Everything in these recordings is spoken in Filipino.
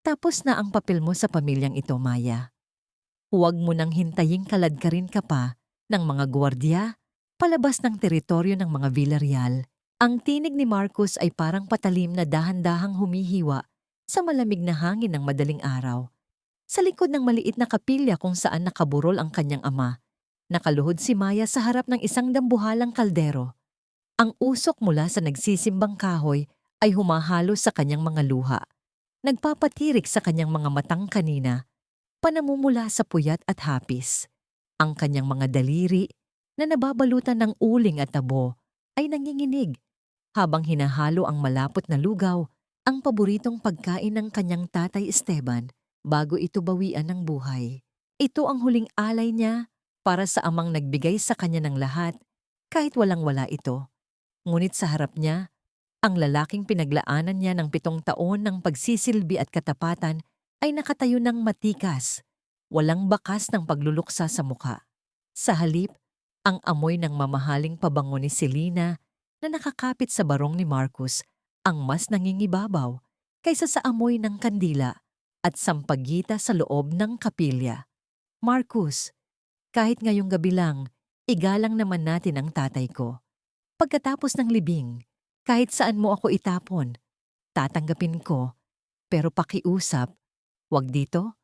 Tapos na ang papel mo sa pamilyang ito, Maya. Huwag mo nang hintaying kaladkarin ka pa ng mga gwardiya palabas ng teritoryo ng mga Villarreal. Ang tinig ni Marcus ay parang patalim na dahan-dahang humihiwa sa malamig na hangin ng madaling araw. Sa likod ng maliit na kapilya kung saan nakaburol ang kanyang ama, nakaluhod si Maya sa harap ng isang dambuhalang kaldero. Ang usok mula sa nagsisimbang kahoy ay humahalo sa kanyang mga luha, nagpapatirik sa kanyang mga matang kanina, panamumula sa puyat at hapis. Ang kanyang mga daliri na nababalutan ng uling at tabo ay nanginginig habang hinahalo ang malapot na lugaw, ang paboritong pagkain ng kanyang tatay Esteban bago ito bawian ng buhay. Ito ang huling alay niya para sa amang nagbigay sa kanya ng lahat kahit walang-wala ito. Ngunit sa harap niya, ang lalaking pinaglaanan niya ng 7 taon ng pagsisilbi at katapatan ay nakatayo ng matikas, walang bakas ng pagluluksa sa muka. Sa halip, ang amoy ng mamahaling pabango ni Selena na nakakapit sa barong ni Marcus ang mas nangingibabaw kaysa sa amoy ng kandila at sampagita sa loob ng kapilya. Marcus, kahit ngayong gabi lang, igalang naman natin ang tatay ko. Pagkatapos ng libing, kahit saan mo ako itapon, tatanggapin ko, pero pakiusap, wag dito.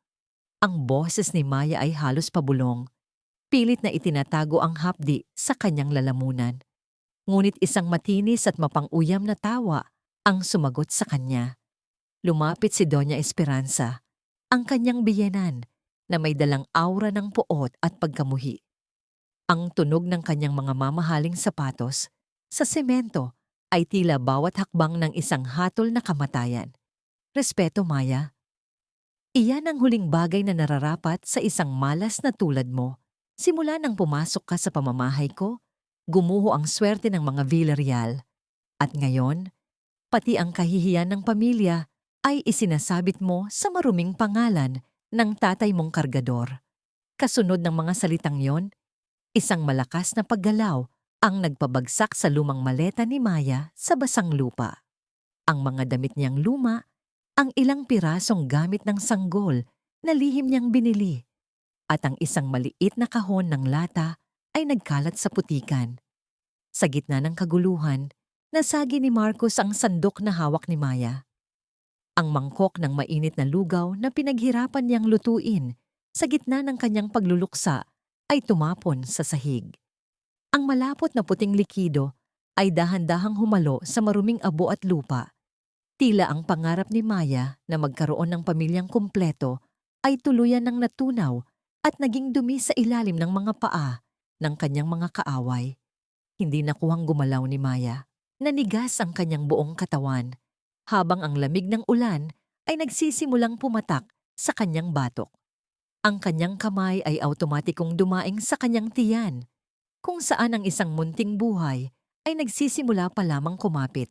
Ang boses ni Maya ay halos pabulong. Pilit na itinatago ang hapdi sa kanyang lalamunan. Ngunit isang matinis at mapang-uyam na tawa ang sumagot sa kanya. Lumapit si Doña Esperanza, ang kanyang biyenan na may dalang aura ng puot at pagkamuhi. Ang tunog ng kanyang mga mamahaling sapatos sa semento ay tila bawat hakbang ng isang hatol na kamatayan. Respeto, Maya. Iyan ang huling bagay na nararapat sa isang malas na tulad mo. Simula nang pumasok ka sa pamamahay ko, gumuho ang swerte ng mga Villarreal. At ngayon, pati ang kahihiyan ng pamilya ay isinasabit mo sa maruming pangalan ng tatay mong kargador. Kasunod ng mga salitang yon, isang malakas na paggalaw ang nagpabagsak sa lumang maleta ni Maya sa basang lupa. Ang mga damit niyang luma, ang ilang pirasong gamit ng sanggol na lihim niyang binili, at ang isang maliit na kahon ng lata ay nagkalat sa putikan. Sa gitna ng kaguluhan, nasagi ni Marcus ang sandok na hawak ni Maya. Ang mangkok ng mainit na lugaw na pinaghirapan niyang lutuin sa gitna ng kanyang pagluluksa ay tumapon sa sahig. Ang malapot na puting likido ay dahan-dahang humalo sa maruming abo at lupa. Tila ang pangarap ni Maya na magkaroon ng pamilyang kumpleto ay tuluyan ng natunaw at naging dumi sa ilalim ng mga paa ng kanyang mga kaaway. Hindi nakuhang gumalaw ni Maya. Nanigas ang kanyang buong katawan, habang ang lamig ng ulan ay nagsisimulang pumatak sa kanyang batok. Ang kanyang kamay ay automatikong dumaing sa kanyang tiyan, kung saan ang isang munting buhay ay nagsisimula pa lamang kumapit.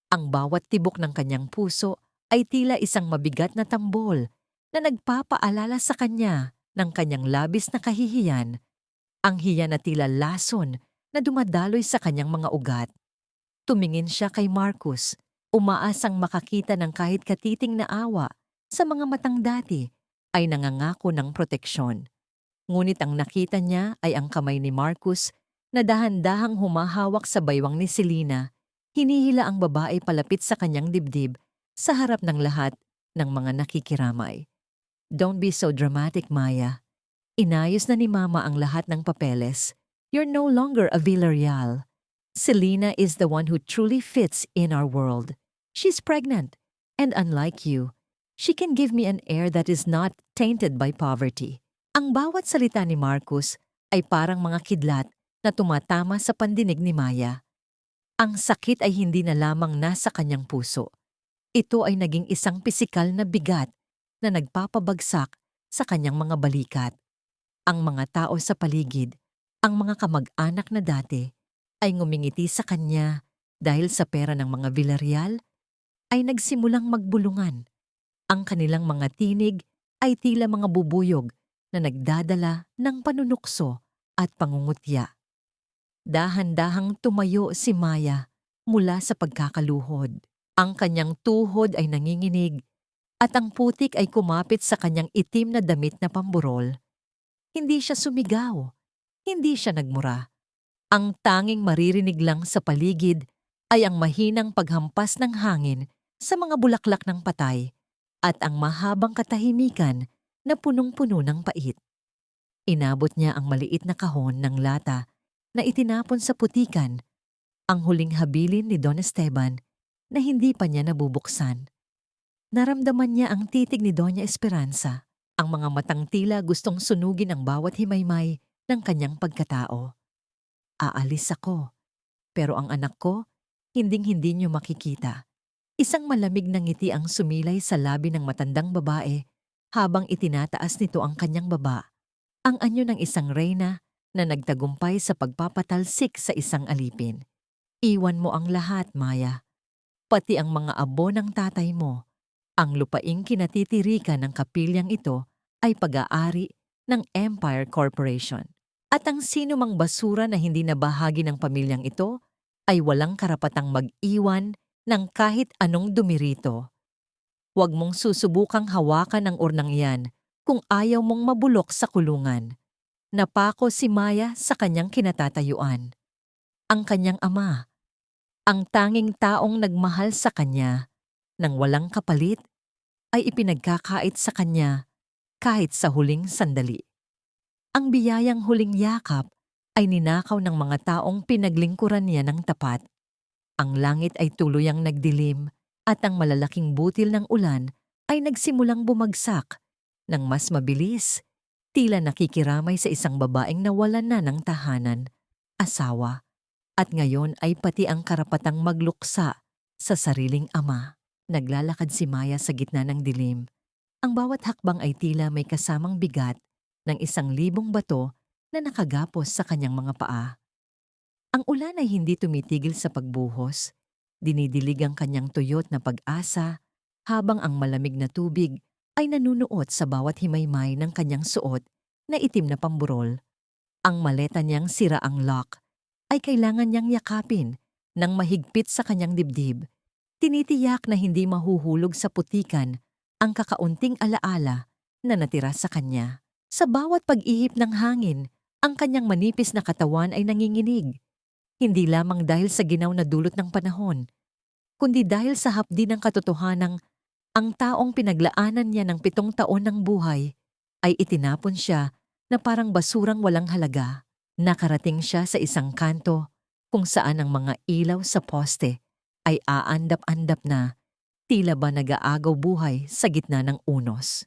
Ang bawat tibok ng kanyang puso ay tila isang mabigat na tambol na nagpapaalala sa kanya ng kanyang labis na kahihiyan, ang hiya na tila lason na dumadaloy sa kanyang mga ugat. Tumingin siya kay Marcus, umaasang makakita ng kahit katiting na awa sa mga matang dati ay nangangako ng proteksyon. Ngunit ang nakita niya ay ang kamay ni Marcus na dahan-dahang humahawak sa baywang ni Selena. Hinihila ang babae palapit sa kanyang dibdib sa harap ng lahat ng mga nakikiramay. Don't be so dramatic, Maya. Inayos na ni Mama ang lahat ng papeles. You're no longer a Villarreal. Selena is the one who truly fits in our world. She's pregnant, and unlike you, she can give me an heir that is not tainted by poverty. Ang bawat salita ni Marcus ay parang mga kidlat na tumatama sa pandinig ni Maya. Ang sakit ay hindi na lamang nasa kanyang puso. Ito ay naging isang pisikal na bigat na nagpapabagsak sa kanyang mga balikat. Ang mga tao sa paligid, ang mga kamag-anak na dati, ay ngumingiti sa kanya dahil sa pera ng mga Villarreal ay nagsimulang magbulungan. Ang kanilang mga tinig ay tila mga bubuyog na nagdadala ng panunukso at pangungutya. Dahan-dahang tumayo si Maya mula sa pagkakaluhod. Ang kanyang tuhod ay nanginginig, at ang putik ay kumapit sa kanyang itim na damit na pamburol. Hindi siya sumigaw, hindi siya nagmura. Ang tanging maririnig lang sa paligid ay ang mahinang paghampas ng hangin sa mga bulaklak ng patay at ang mahabang katahimikan na punong-puno ng pait. Inabot niya ang maliit na kahon ng lata na itinapon sa putikan, ang huling habilin ni Don Esteban na hindi pa niya nabubuksan. Naramdaman niya ang titig ni Doña Esperanza, ang mga matang tila gustong sunugin ang bawat himaymay ng kanyang pagkatao. Aalis ako, pero ang anak ko, hinding-hindi niyo makikita. Isang malamig na ngiti ang sumilay sa labi ng matandang babae habang itinataas nito ang kanyang baba, ang anyo ng isang reyna na nagtagumpay sa pagpapatalsik sa isang alipin. Iwan mo ang lahat, Maya. Pati ang mga abo ng tatay mo. Ang lupaing kinatitirikan ng kapilyang ito ay pag-aari ng Empire Corporation. At ang sino mang basura na hindi na bahagi ng pamilyang ito ay walang karapatang mag-iwan ng kahit anong dumi rito. Huwag mong susubukang hawakan ang urnang iyan kung ayaw mong mabulok sa kulungan. Napako si Maya sa kanyang kinatatayuan. Ang kanyang ama, ang tanging taong nagmahal sa kanya, nang walang kapalit, ay ipinagkakait sa kanya kahit sa huling sandali. Ang biyayang huling yakap ay ninakaw ng mga taong pinaglingkuran niya ng tapat. Ang langit ay tuluyang nagdilim at ang malalaking butil ng ulan ay nagsimulang bumagsak ng mas mabilis, tila nakikiramay sa isang babaeng nawalan na ng tahanan, asawa, at ngayon ay pati ang karapatang magluksa sa sariling ama. Naglalakad si Maya sa gitna ng dilim. Ang bawat hakbang ay tila may kasamang bigat ng 1,000 bato na nakagapos sa kanyang mga paa. Ang ulan ay hindi tumitigil sa pagbuhos. Dinidilig ang kanyang tuyot na pag-asa habang ang malamig na tubig ay nanunuot sa bawat himaymay ng kanyang suot na itim na pamburol. Ang maleta niyang sira ang lock ay kailangan niyang yakapin ng mahigpit sa kanyang dibdib. Tinitiyak na hindi mahuhulog sa putikan ang kakaunting alaala na natira sa kanya. Sa bawat pag-ihip ng hangin, ang kanyang manipis na katawan ay nanginginig. Hindi lamang dahil sa ginaw na dulot ng panahon, kundi dahil sa hapdi ng katotohanang ang taong pinaglaanan niya ng 7 taon ng buhay ay itinapon siya na parang basurang walang halaga. Nakarating siya sa isang kanto kung saan ang mga ilaw sa poste ay aandap-andap na, tila ba nag-aagaw buhay sa gitna ng unos.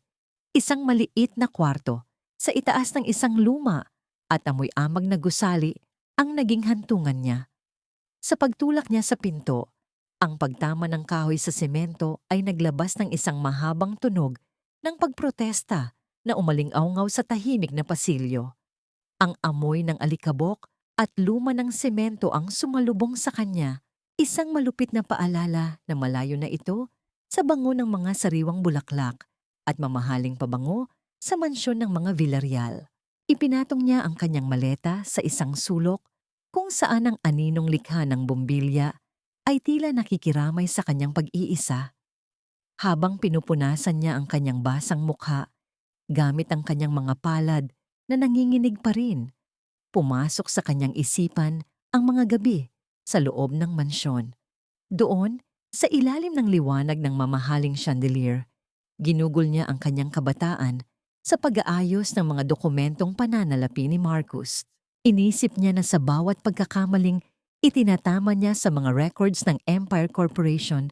Isang maliit na kwarto sa itaas ng isang luma at amoy-amag na gusali ang naging hantungan niya. Sa pagtulak niya sa pinto, ang pagtama ng kahoy sa semento ay naglabas ng isang mahabang tunog ng pagprotesta na umaling-awngaw sa tahimik na pasilyo. Ang amoy ng alikabok at luma ng semento ang sumalubong sa kanya, isang malupit na paalala na malayo na ito sa bango ng mga sariwang bulaklak at mamahaling pabango sa mansyon ng mga Villarreal. Ipinatong niya ang kanyang maleta sa isang sulok kung saan ang aninong likha ng bumbilya ay tila nakikiramay sa kanyang pag-iisa. Habang pinupunasan niya ang kanyang basang mukha, gamit ang kanyang mga palad na nanginginig pa rin, pumasok sa kanyang isipan ang mga gabi sa loob ng mansyon. Doon, sa ilalim ng liwanag ng mamahaling chandelier, ginugol niya ang kanyang kabataan sa pag-aayos ng mga dokumentong pananalapi ni Marcus. Inisip niya na sa bawat pagkakamaling itinatama niya sa mga records ng Empire Corporation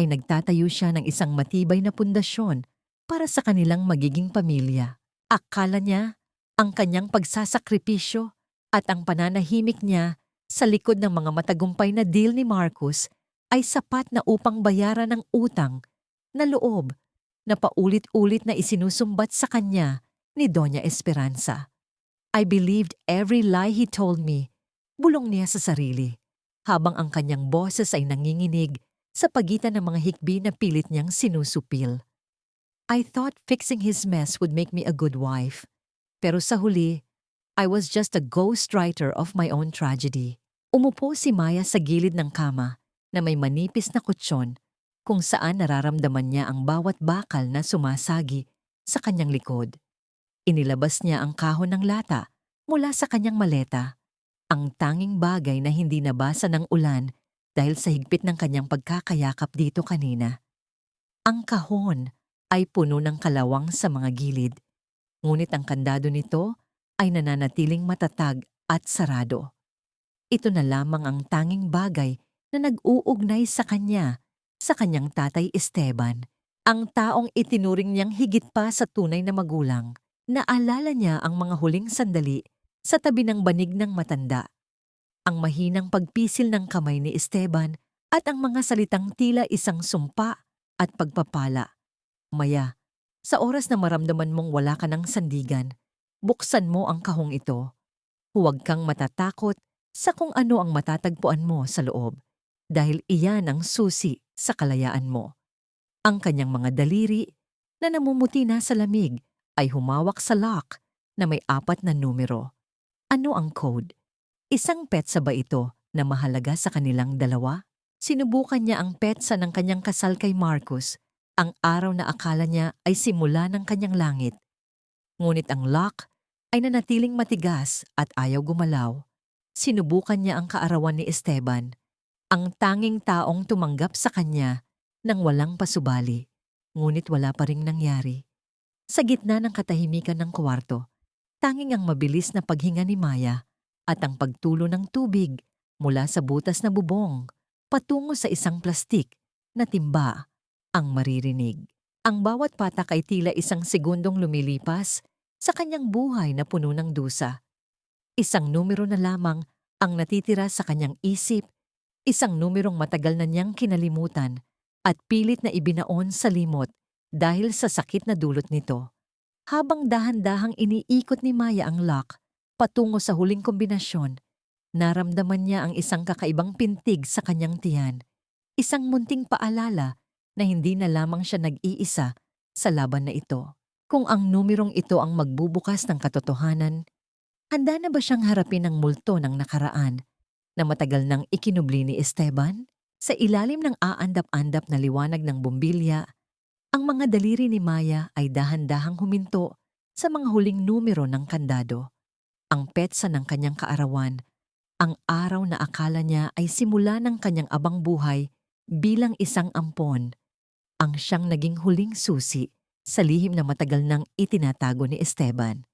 ay nagtatayo siya ng isang matibay na pundasyon para sa kanilang magiging pamilya. Akala niya ang kanyang pagsasakripisyo at ang pananahimik niya sa likod ng mga matagumpay na deal ni Marcus ay sapat na upang bayaran ng utang na loob na paulit-ulit na isinusumbat sa kanya ni Doña Esperanza. I believed every lie he told me, bulong niya sa sarili, habang ang kanyang boses ay nanginginig sa pagitan ng mga hikbi na pilit niyang sinusupil. I thought fixing his mess would make me a good wife, pero sa huli, I was just a ghostwriter of my own tragedy. Umupo si Maya sa gilid ng kama na may manipis na kutsyon kung saan nararamdaman niya ang bawat bakal na sumasagi sa kanyang likod. Inilabas niya ang kahon ng lata mula sa kanyang maleta, ang tanging bagay na hindi nabasa ng ulan dahil sa higpit ng kanyang pagkakayakap dito kanina. Ang kahon ay puno ng kalawang sa mga gilid, ngunit ang kandado nito ay nananatiling matatag at sarado. Ito na lamang ang tanging bagay na nag-uugnay sa kanyang tatay Esteban, ang taong itinuring niyang higit pa sa tunay na magulang. Naalala niya ang mga huling sandali sa tabi ng banig ng matanda, ang mahinang pagpisil ng kamay ni Esteban at ang mga salitang tila isang sumpa at pagpapala. Maya, sa oras na maramdaman mong wala ka ng sandigan, buksan mo ang kahong ito. Huwag kang matatakot sa kung ano ang matatagpuan mo sa loob, dahil iyan ang susi sa kalayaan mo. Ang kanyang mga daliri na namumuti na sa lamig ay humawak sa lock na may 4 na numero. Ano ang code? Isang petsa ba ito na mahalaga sa kanilang dalawa? Sinubukan niya ang petsa ng kanyang kasal kay Marcus, ang araw na akala niya ay simula ng kanyang langit. Ngunit ang lock ay nanatiling matigas at ayaw gumalaw. Sinubukan niya ang kaarawan ni Esteban, ang tanging taong tumanggap sa kanya nang walang pasubali, ngunit wala pa ring nangyari. Sa gitna ng katahimikan ng kwarto, tanging ang mabilis na paghinga ni Maya at ang pagtulo ng tubig mula sa butas na bubong patungo sa isang plastik na timba ang maririnig. Ang bawat patak ay tila isang segundong lumilipas sa kanyang buhay na puno ng dusa. Isang numero na lamang ang natitira sa kanyang isip, isang numerong matagal na niyang kinalimutan at pilit na ibinaon sa limot dahil sa sakit na dulot nito. Habang dahan-dahang iniikot ni Maya ang lock patungo sa huling kombinasyon, naramdaman niya ang isang kakaibang pintig sa kanyang tiyan, isang munting paalala na hindi na lamang siya nag-iisa sa laban na ito. Kung ang numerong ito ang magbubukas ng katotohanan, handa na ba siyang harapin ang multo ng nakaraan na matagal nang ikinubli ni Esteban? Sa ilalim ng aandap-andap na liwanag ng bumbilya, ang mga daliri ni Maya ay dahan-dahang huminto sa mga huling numero ng kandado. Ang petsa ng kanyang kaarawan, ang araw na akala niya ay simula ng kanyang abang buhay bilang isang ampon, ang siyang naging huling susi sa lihim na matagal nang itinatago ni Esteban.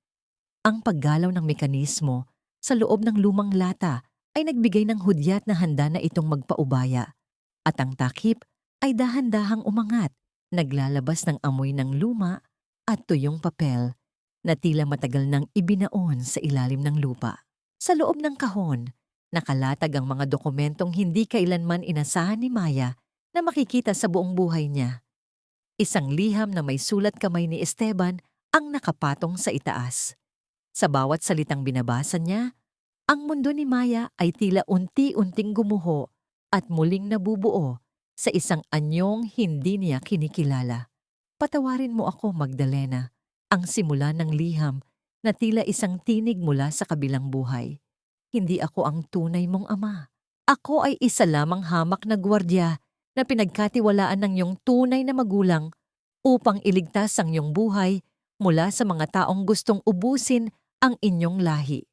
Ang paggalaw ng mekanismo sa loob ng lumang lata ay nagbigay ng hudyat na handa na itong magpaubaya, at ang takip ay dahan-dahang umangat, naglalabas ng amoy ng luma at tuyong papel na tila matagal nang ibinaon sa ilalim ng lupa. Sa loob ng kahon, nakalatag ang mga dokumentong hindi kailanman inasahan ni Maya na makikita sa buong buhay niya. Isang liham na may sulat kamay ni Esteban ang nakapatong sa itaas. Sa bawat salitang binabasa niya, ang mundo ni Maya ay tila unti-unting gumuho at muling nabubuo sa isang anyong hindi niya kinikilala. Patawarin mo ako, Magdalena, ang simula ng liham na tila isang tinig mula sa kabilang buhay. Hindi ako ang tunay mong ama. Ako ay isa lamang hamak na gwardiya na pinagkatiwalaan ng iyong tunay na magulang upang iligtas ang iyong buhay mula sa mga taong gustong ubusin ang inyong lahi.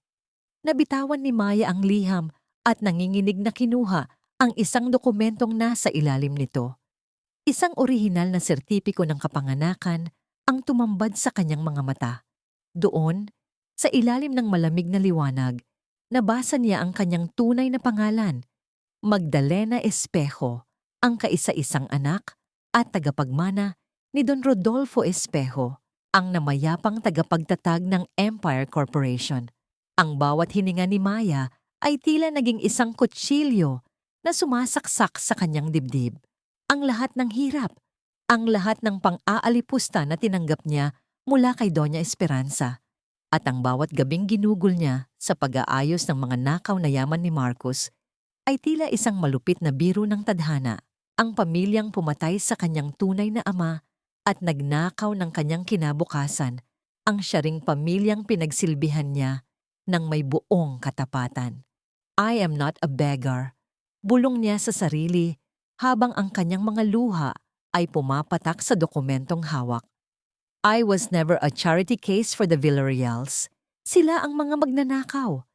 Nabitawan ni Maya ang liham at nanginginig na kinuha ang isang dokumentong nasa ilalim nito. Isang orihinal na sertipiko ng kapanganakan ang tumambad sa kanyang mga mata. Doon, sa ilalim ng malamig na liwanag, nabasa niya ang kanyang tunay na pangalan, Magdalena Espejo, ang kaisa-isang anak at tagapagmana ni Don Rodolfo Espejo, ang namayapang tagapagtatag ng Empire Corporation. Ang bawat hininga ni Maya ay tila naging isang kutsilyo na sumasaksak sa kanyang dibdib. Ang lahat ng hirap, ang lahat ng pang-aalipusta na tinanggap niya mula kay Doña Esperanza, at ang bawat gabing ginugol niya sa pag-aayos ng mga nakaw na yaman ni Marcos ay tila isang malupit na biro ng tadhana. Ang pamilyang pumatay sa kanyang tunay na ama at nagnakaw ng kanyang kinabukasan, ang siya ring pamilyang pinagsilbihan niya ng may buong katapatan. I am not a beggar. Bulong niya sa sarili habang ang kanyang mga luha ay pumapatak sa dokumentong hawak. I was never a charity case for the Villarreals. Sila ang mga magnanakaw.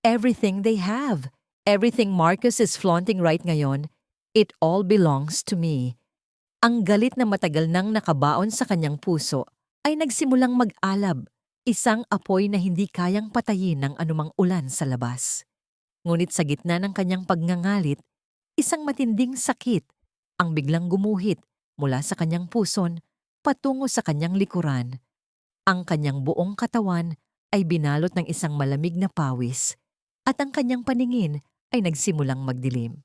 Everything they have, everything Marcus is flaunting right ngayon, it all belongs to me. Ang galit na matagal nang nakabaon sa kanyang puso ay nagsimulang mag-alab, isang apoy na hindi kayang patayin ng anumang ulan sa labas. Ngunit sa gitna ng kanyang pagngangalit, isang matinding sakit ang biglang gumuhit mula sa kanyang puson patungo sa kanyang likuran. Ang kanyang buong katawan ay binalot ng isang malamig na pawis at ang kanyang paningin ay nagsimulang magdilim.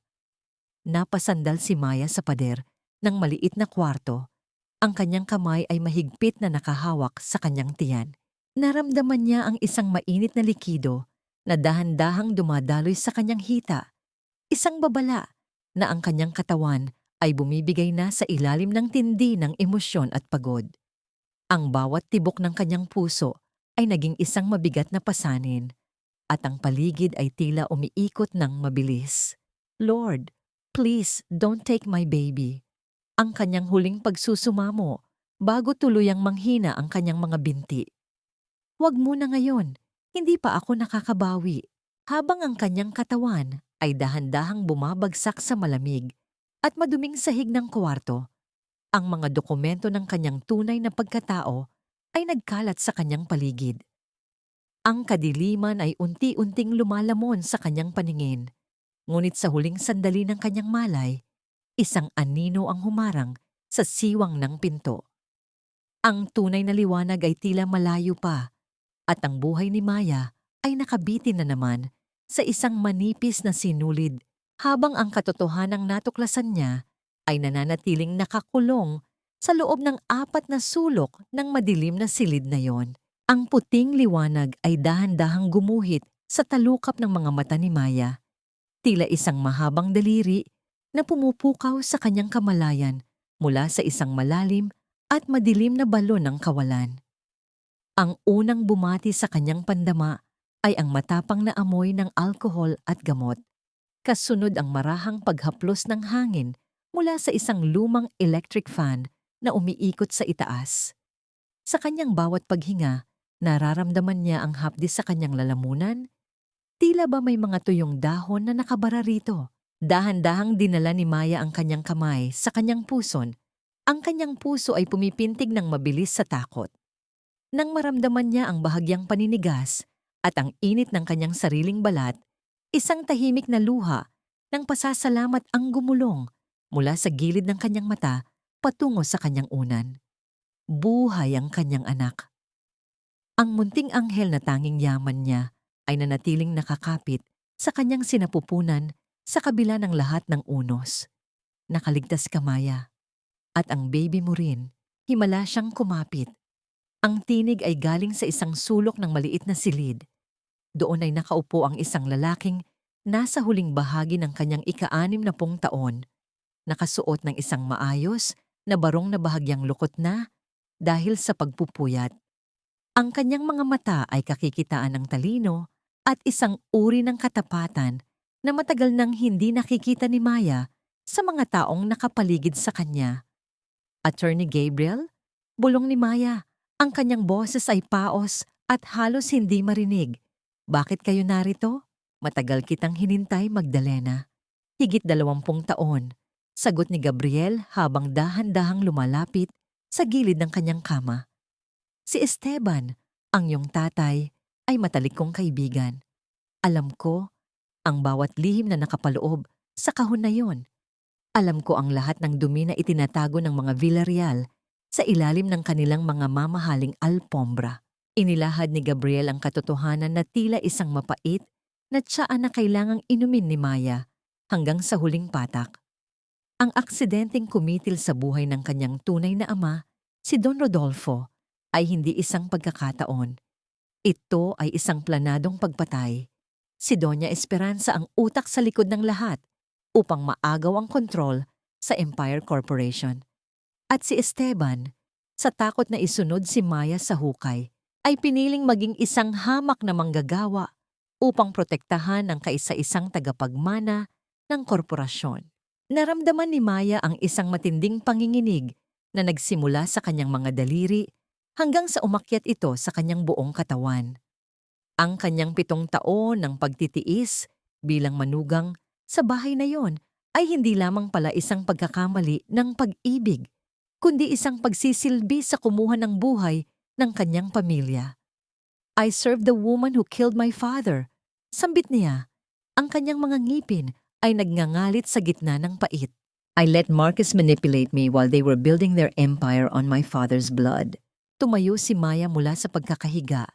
Napasandal si Maya sa pader ng maliit na kwarto. Ang kanyang kamay ay mahigpit na nakahawak sa kanyang tiyan. Naramdaman niya ang isang mainit na likido na dahan-dahang dumadaloy sa kanyang hita. Isang babala na ang kanyang katawan ay bumibigay na sa ilalim ng tindi ng emosyon at pagod. Ang bawat tibok ng kanyang puso ay naging isang mabigat na pasanin at ang paligid ay tila umiikot ng mabilis. Lord, please don't take my baby. Ang kanyang huling pagsusumamo bago tuluyang manghina ang kanyang mga binti. Huwag muna ngayon, hindi pa ako nakakabawi. Habang ang kanyang katawan ay dahan-dahang bumabagsak sa malamig at maduming sahig ng kwarto, ang mga dokumento ng kanyang tunay na pagkatao ay nagkalat sa kanyang paligid. Ang kadiliman ay unti-unting lumalamon sa kanyang paningin, ngunit sa huling sandali ng kanyang malay, isang anino ang humarang sa siwang ng pinto. Ang tunay na liwanag ay tila malayo pa at ang buhay ni Maya ay nakabitin na naman sa isang manipis na sinulid habang ang katotohanang natuklasan niya ay nananatiling nakakulong sa loob ng 4 na sulok ng madilim na silid na yon. Ang puting liwanag ay dahan-dahang gumuhit sa talukap ng mga mata ni Maya, tila isang mahabang daliri na pumupukaw sa kanyang kamalayan mula sa isang malalim at madilim na balon ng kawalan. Ang unang bumati sa kanyang pandama ay ang matapang na amoy ng alkohol at gamot. Kasunod ang marahang paghaplos ng hangin mula sa isang lumang electric fan na umiikot sa itaas. Sa kanyang bawat paghinga, nararamdaman niya ang hapdi sa kanyang lalamunan. Tila ba may mga tuyong dahon na nakabara rito? Dahan-dahang dinala ni Maya ang kanyang kamay sa kanyang puson. Ang kanyang puso ay pumipintig ng mabilis sa takot. Nang maramdaman niya ang bahagyang paninigas at ang init ng kanyang sariling balat, isang tahimik na luha ng pasasalamat ang gumulong mula sa gilid ng kanyang mata patungo sa kanyang unan. Buhay ang kanyang anak. Ang munting anghel na tanging yaman niya ay nanatiling nakakapit sa kanyang sinapupunan sa kabila ng lahat ng unos. Nakaligtas ka, Maya. At ang baby mo rin, himala siyang kumapit. Ang tinig ay galing sa isang sulok ng maliit na silid. Doon ay nakaupo ang isang lalaking nasa huling bahagi ng kanyang ika-60 taon, nakasuot ng isang maayos na barong na bahagyang lukot na dahil sa pagpupuyat. Ang kanyang mga mata ay kakikitaan ng talino at isang uri ng katapatan na matagal nang hindi nakikita ni Maya sa mga taong nakapaligid sa kanya. Attorney Gabriel? Bulong ni Maya. Ang kanyang boses ay paos at halos hindi marinig. Bakit kayo narito? Matagal kitang hinintay, Magdalena. Higit 20 taon. Sagot ni Gabriel habang dahan-dahang lumalapit sa gilid ng kanyang kama. Si Esteban, ang iyong tatay, ay matalik kong kaibigan. Alam ko ang bawat lihim na nakapaloob sa kahon na yon. Alam ko ang lahat ng dumi na itinatago ng mga Villarreal sa ilalim ng kanilang mga mamahaling alpombra. Inilahad ni Gabriel ang katotohanan na tila isang mapait na tiyaan na kailangang inumin ni Maya hanggang sa huling patak. Ang aksidenteng kumitil sa buhay ng kanyang tunay na ama, si Don Rodolfo, ay hindi isang pagkakataon. Ito ay isang planadong pagpatay. Si Doña Esperanza ang utak sa likod ng lahat upang maagaw ang kontrol sa Empire Corporation. At si Esteban, sa takot na isunod si Maya sa hukay, ay piniling maging isang hamak na manggagawa upang protektahan ang kaisa-isang tagapagmana ng korporasyon. Naramdaman ni Maya ang isang matinding panginginig na nagsimula sa kanyang mga daliri hanggang sa umakyat ito sa kanyang buong katawan. Ang kanyang 7 taon ng pagtitiis bilang manugang sa bahay na yon ay hindi lamang pala isang pagkakamali ng pag-ibig, kundi isang pagsisilbi sa kumuha ng buhay ng kanyang pamilya. I served the woman who killed my father. Sambit niya, ang kanyang mga ngipin ay nagngangalit sa gitna ng pait. I let Marcus manipulate me while they were building their empire on my father's blood. Tumayo si Maya mula sa pagkakahiga.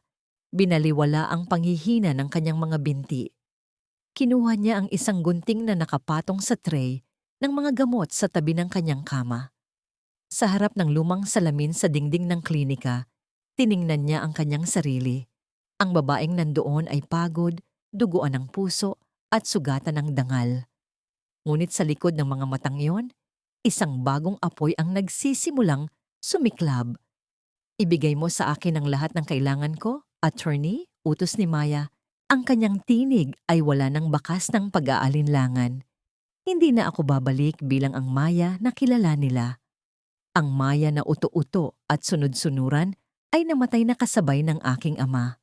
Binaliwala ang panghihina ng kanyang mga binti. Kinuha niya ang isang gunting na nakapatong sa tray ng mga gamot sa tabi ng kanyang kama. Sa harap ng lumang salamin sa dingding ng klinika, tiningnan niya ang kanyang sarili. Ang babaeng nandoon ay pagod, duguan ng puso at sugatan ng dangal. Ngunit sa likod ng mga matang iyon, isang bagong apoy ang nagsisimulang sumiklab. Ibigay mo sa akin ang lahat ng kailangan ko, attorney, utos ni Maya. Ang kanyang tinig ay wala ng bakas ng pag-aalinlangan. Hindi na ako babalik bilang ang Maya na kilala nila. Ang Maya na uto-uto at sunod-sunuran ay namatay na kasabay ng aking ama.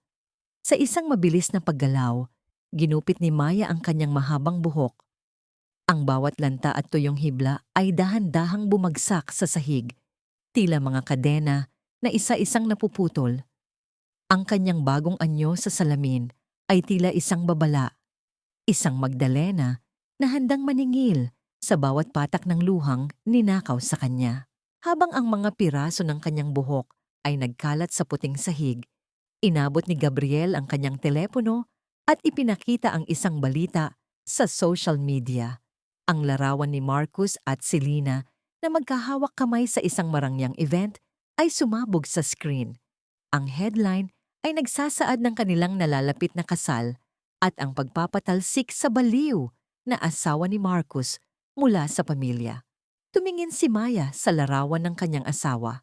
Sa isang mabilis na paggalaw, ginupit ni Maya ang kanyang mahabang buhok. Ang bawat lanta at tuyong hibla ay dahan-dahang bumagsak sa sahig, tila mga kadena na isa-isang napuputol. Ang kanyang bagong anyo sa salamin ay tila isang babala, isang Magdalena na handang maningil sa bawat patak ng luhang ninakaw sa kanya. Habang ang mga piraso ng kanyang buhok ay nagkalat sa puting sahig, inabot ni Gabriel ang kanyang telepono at ipinakita ang isang balita sa social media. Ang larawan ni Marcus at Selena na magkahawak kamay sa isang marangyang event ay sumabog sa screen. Ang headline ay nagsasaad ng kanilang nalalapit na kasal at ang pagpapatalsik sa baliw na asawa ni Marcus mula sa pamilya. Tumingin si Maya sa larawan ng kanyang asawa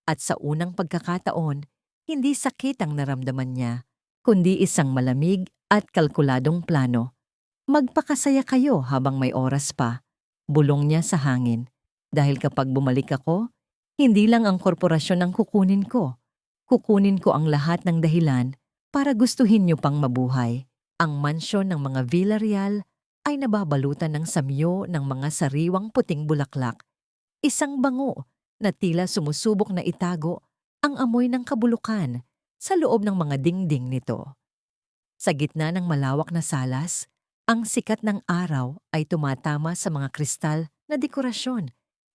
at sa unang pagkakataon, hindi sakit ang naramdaman niya, kundi isang malamig at kalkuladong plano. Magpakasaya kayo habang may oras pa, bulong niya sa hangin. Dahil kapag bumalik ako, hindi lang ang korporasyon ang kukunin ko. Kukunin ko ang lahat ng dahilan para gustuhin niyo pang mabuhay. Ang mansyon ng mga Villarreal ay nababalutan ng samyo ng mga sariwang puting bulaklak. Isang bango na tila sumusubok na itago ang amoy ng kabulukan sa loob ng mga dingding nito. Sa gitna ng malawak na salas, ang sikat ng araw ay tumatama sa mga kristal na dekorasyon,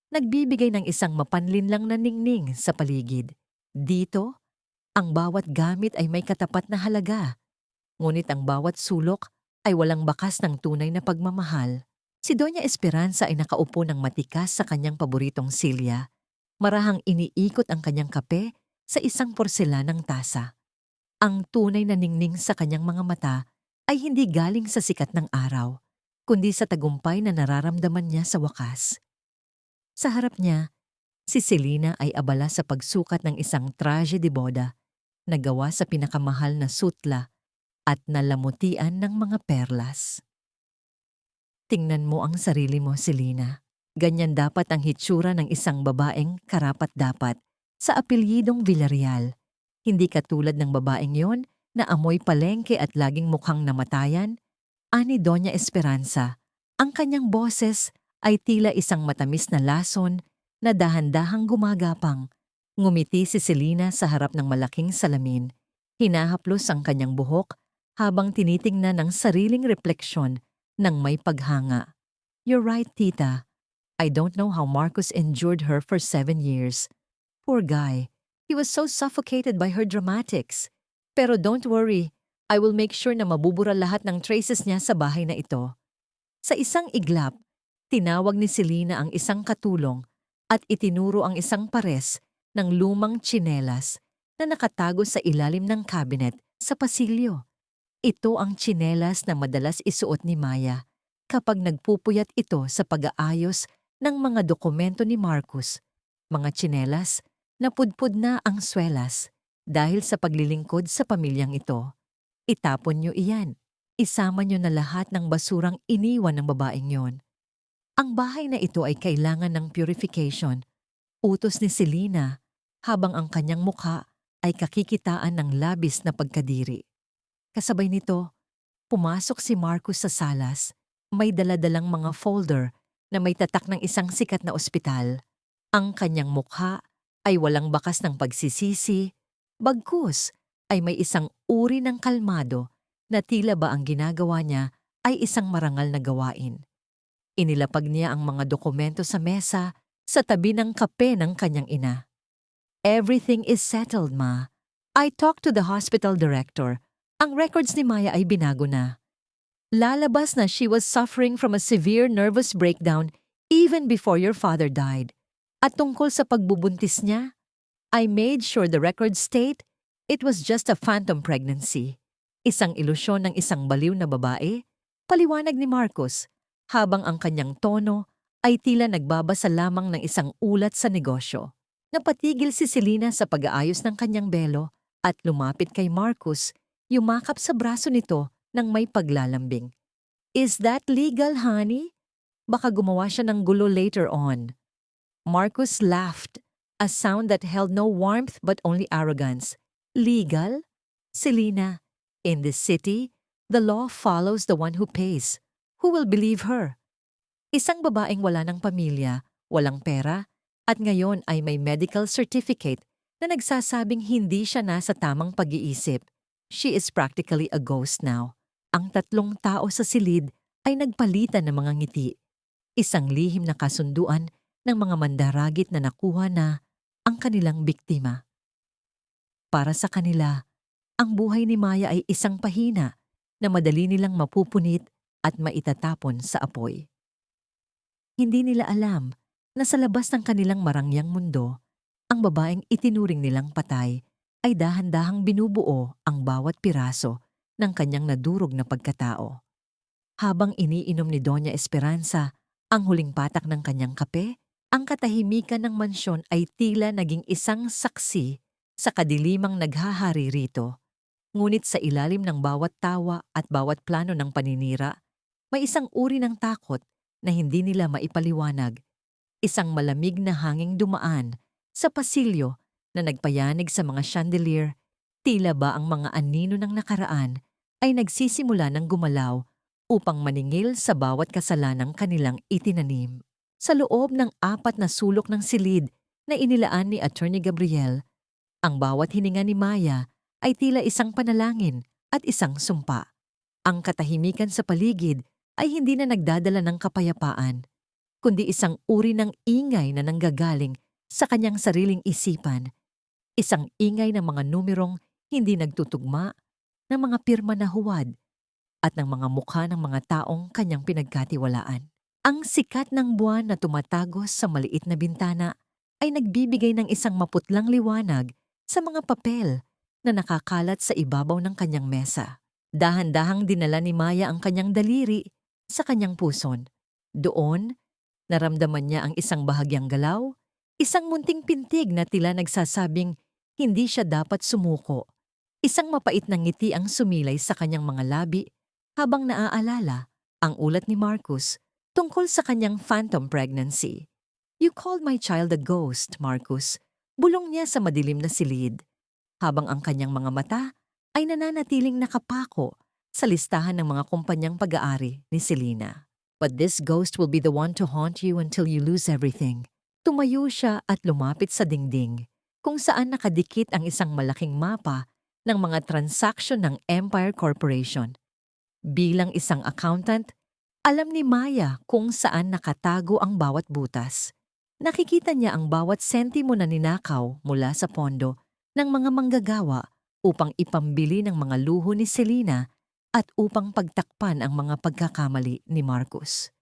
nagbibigay ng isang mapanlinlang na ningning sa paligid. Dito, ang bawat gamit ay may katapat na halaga, ngunit ang bawat sulok ay walang bakas ng tunay na pagmamahal. Si Doña Esperanza ay nakaupo ng matikas sa kanyang paboritong silya. Marahang iniikot ang kanyang kape sa isang porselanang tasa. Ang tunay na ningning sa kanyang mga mata ay hindi galing sa sikat ng araw, kundi sa tagumpay na nararamdaman niya sa wakas. Sa harap niya, si Selena ay abala sa pagsukat ng isang traje de boda na gawa sa pinakamahal na sutla at nalamutian ng mga perlas. Tingnan mo ang sarili mo, Selena. Ganyan dapat ang hitsura ng isang babaeng karapat-dapat sa apelyidong Villarreal. Hindi katulad ng babaeng yon na amoy palengke at laging mukhang namatayan, ani Doña Esperanza. Ang kanyang boses ay tila isang matamis na lason na dahan-dahang gumagapang. Ngumiti si Selena sa harap ng malaking salamin. Hinahaplos ang kanyang buhok habang tinitingnan ng sariling refleksyon ng may paghanga. You're right, tita. I don't know how Marcus endured her for 7 years. Poor guy. He was so suffocated by her dramatics. Pero don't worry, I will make sure na mabubura lahat ng traces niya sa bahay na ito. Sa isang iglap, tinawag ni Selena ang isang katulong at itinuro ang isang pares ng lumang tsinelas na nakatago sa ilalim ng cabinet sa pasilyo. Ito ang tsinelas na madalas isuot ni Maya kapag nagpupuyat ito sa pag-aayos ng mga dokumento ni Marcus. Mga tsinelas na pudpud na ang swelas. Dahil sa paglilingkod sa pamilyang ito, itapon niyo iyan. Isama niyo na lahat ng basurang iniwan ng babaeng yon. Ang bahay na ito ay kailangan ng purification, utos ni Selena, habang ang kanyang mukha ay kakikitaan ng labis na pagkadiri. Kasabay nito, pumasok si Marcus sa salas, may daladalang mga folder na may tatak ng isang sikat na ospital. Ang kanyang mukha ay walang bakas ng pagsisisi, bagkus ay may isang uri ng kalmado na tila ba ang ginagawa niya ay isang marangal na gawain. Inilapag niya ang mga dokumento sa mesa sa tabi ng kape ng kanyang ina. Everything is settled, Ma. I talked to the hospital director. Ang records ni Maya ay binago na. Lalabas na she was suffering from a severe nervous breakdown even before your father died. At tungkol sa pagbubuntis niya, I made sure the records state it was just a phantom pregnancy. Isang ilusyon ng isang baliw na babae, paliwanag ni Marcus, habang ang kanyang tono ay tila nagbabasa lamang ng isang ulat sa negosyo. Napatigil si Selena sa pag-aayos ng kanyang belo at lumapit kay Marcus, yumakap sa braso nito nang may paglalambing. Is that legal, honey? Baka gumawa siya ng gulo later on. Marcus laughed, a sound that held no warmth but only arrogance. Legal? Selena, in this city, the law follows the one who pays. Who will believe her? Isang babaeng wala ng pamilya, walang pera, at ngayon ay may medical certificate na nagsasabing hindi siya nasa tamang pag-iisip. She is practically a ghost now. Ang tatlong tao sa silid ay nagpalitan ng mga ngiti. Isang lihim na kasunduan ng mga mandaragit na nakuha na ang kanilang biktima. Para sa kanila, ang buhay ni Maya ay isang pahina na madali nilang mapupunit at maitatapon sa apoy. Hindi nila alam na sa labas ng kanilang marangyang mundo, ang babaeng itinuring nilang patay ay dahan-dahang binubuo ang bawat piraso ng kanyang nadurog na pagkatao. Habang iniinom ni Doña Esperanza ang huling patak ng kanyang kape, ang katahimikan ng mansyon ay tila naging isang saksi sa kadilimang naghahari rito. Ngunit sa ilalim ng bawat tawa at bawat plano ng paninira, may isang uri ng takot na hindi nila maipaliwanag. Isang malamig na hanging dumaan sa pasilyo na nagpayanig sa mga chandelier, tila ba ang mga anino ng nakaraan ay nagsisimula ng gumalaw upang maningil sa bawat kasalanang kanilang itinanim. Sa loob ng 4 na sulok ng silid na inilaan ni Attorney Gabriel, ang bawat hininga ni Maya ay tila isang panalangin at isang sumpa. Ang katahimikan sa paligid ay hindi na nagdadala ng kapayapaan, kundi isang uri ng ingay na nanggagaling sa kanyang sariling isipan. Isang ingay ng mga numerong hindi nagtutugma, ng mga pirma na huwad, at ng mga mukha ng mga taong kanyang pinagkatiwalaan. Ang sikat ng buwan na tumatagos sa maliit na bintana ay nagbibigay ng isang maputlang liwanag sa mga papel na nakakalat sa ibabaw ng kanyang mesa. Dahan-dahang dinala ni Maya ang kanyang daliri sa kanyang puson. Doon, naramdaman niya ang isang bahagyang galaw, isang munting pintig na tila nagsasabing hindi siya dapat sumuko. Isang mapait na ngiti ang sumilay sa kanyang mga labi habang naaalala ang ulat ni Marcus tungkol sa kanyang phantom pregnancy. You called my child a ghost, Marcus. Bulong niya sa madilim na silid, habang ang kanyang mga mata ay nananatiling nakapako sa listahan ng mga kumpanyang pag-aari ni Selena. But this ghost will be the one to haunt you until you lose everything. Tumayo siya at lumapit sa dingding, kung saan nakadikit ang isang malaking mapa ng mga transaksyon ng Empire Corporation. Bilang isang accountant, alam ni Maya kung saan nakatago ang bawat butas. Nakikita niya ang bawat sentimo na ninakaw mula sa pondo ng mga manggagawa upang ipambili ng mga luho ni Selena at upang pagtakpan ang mga pagkakamali ni Marcus.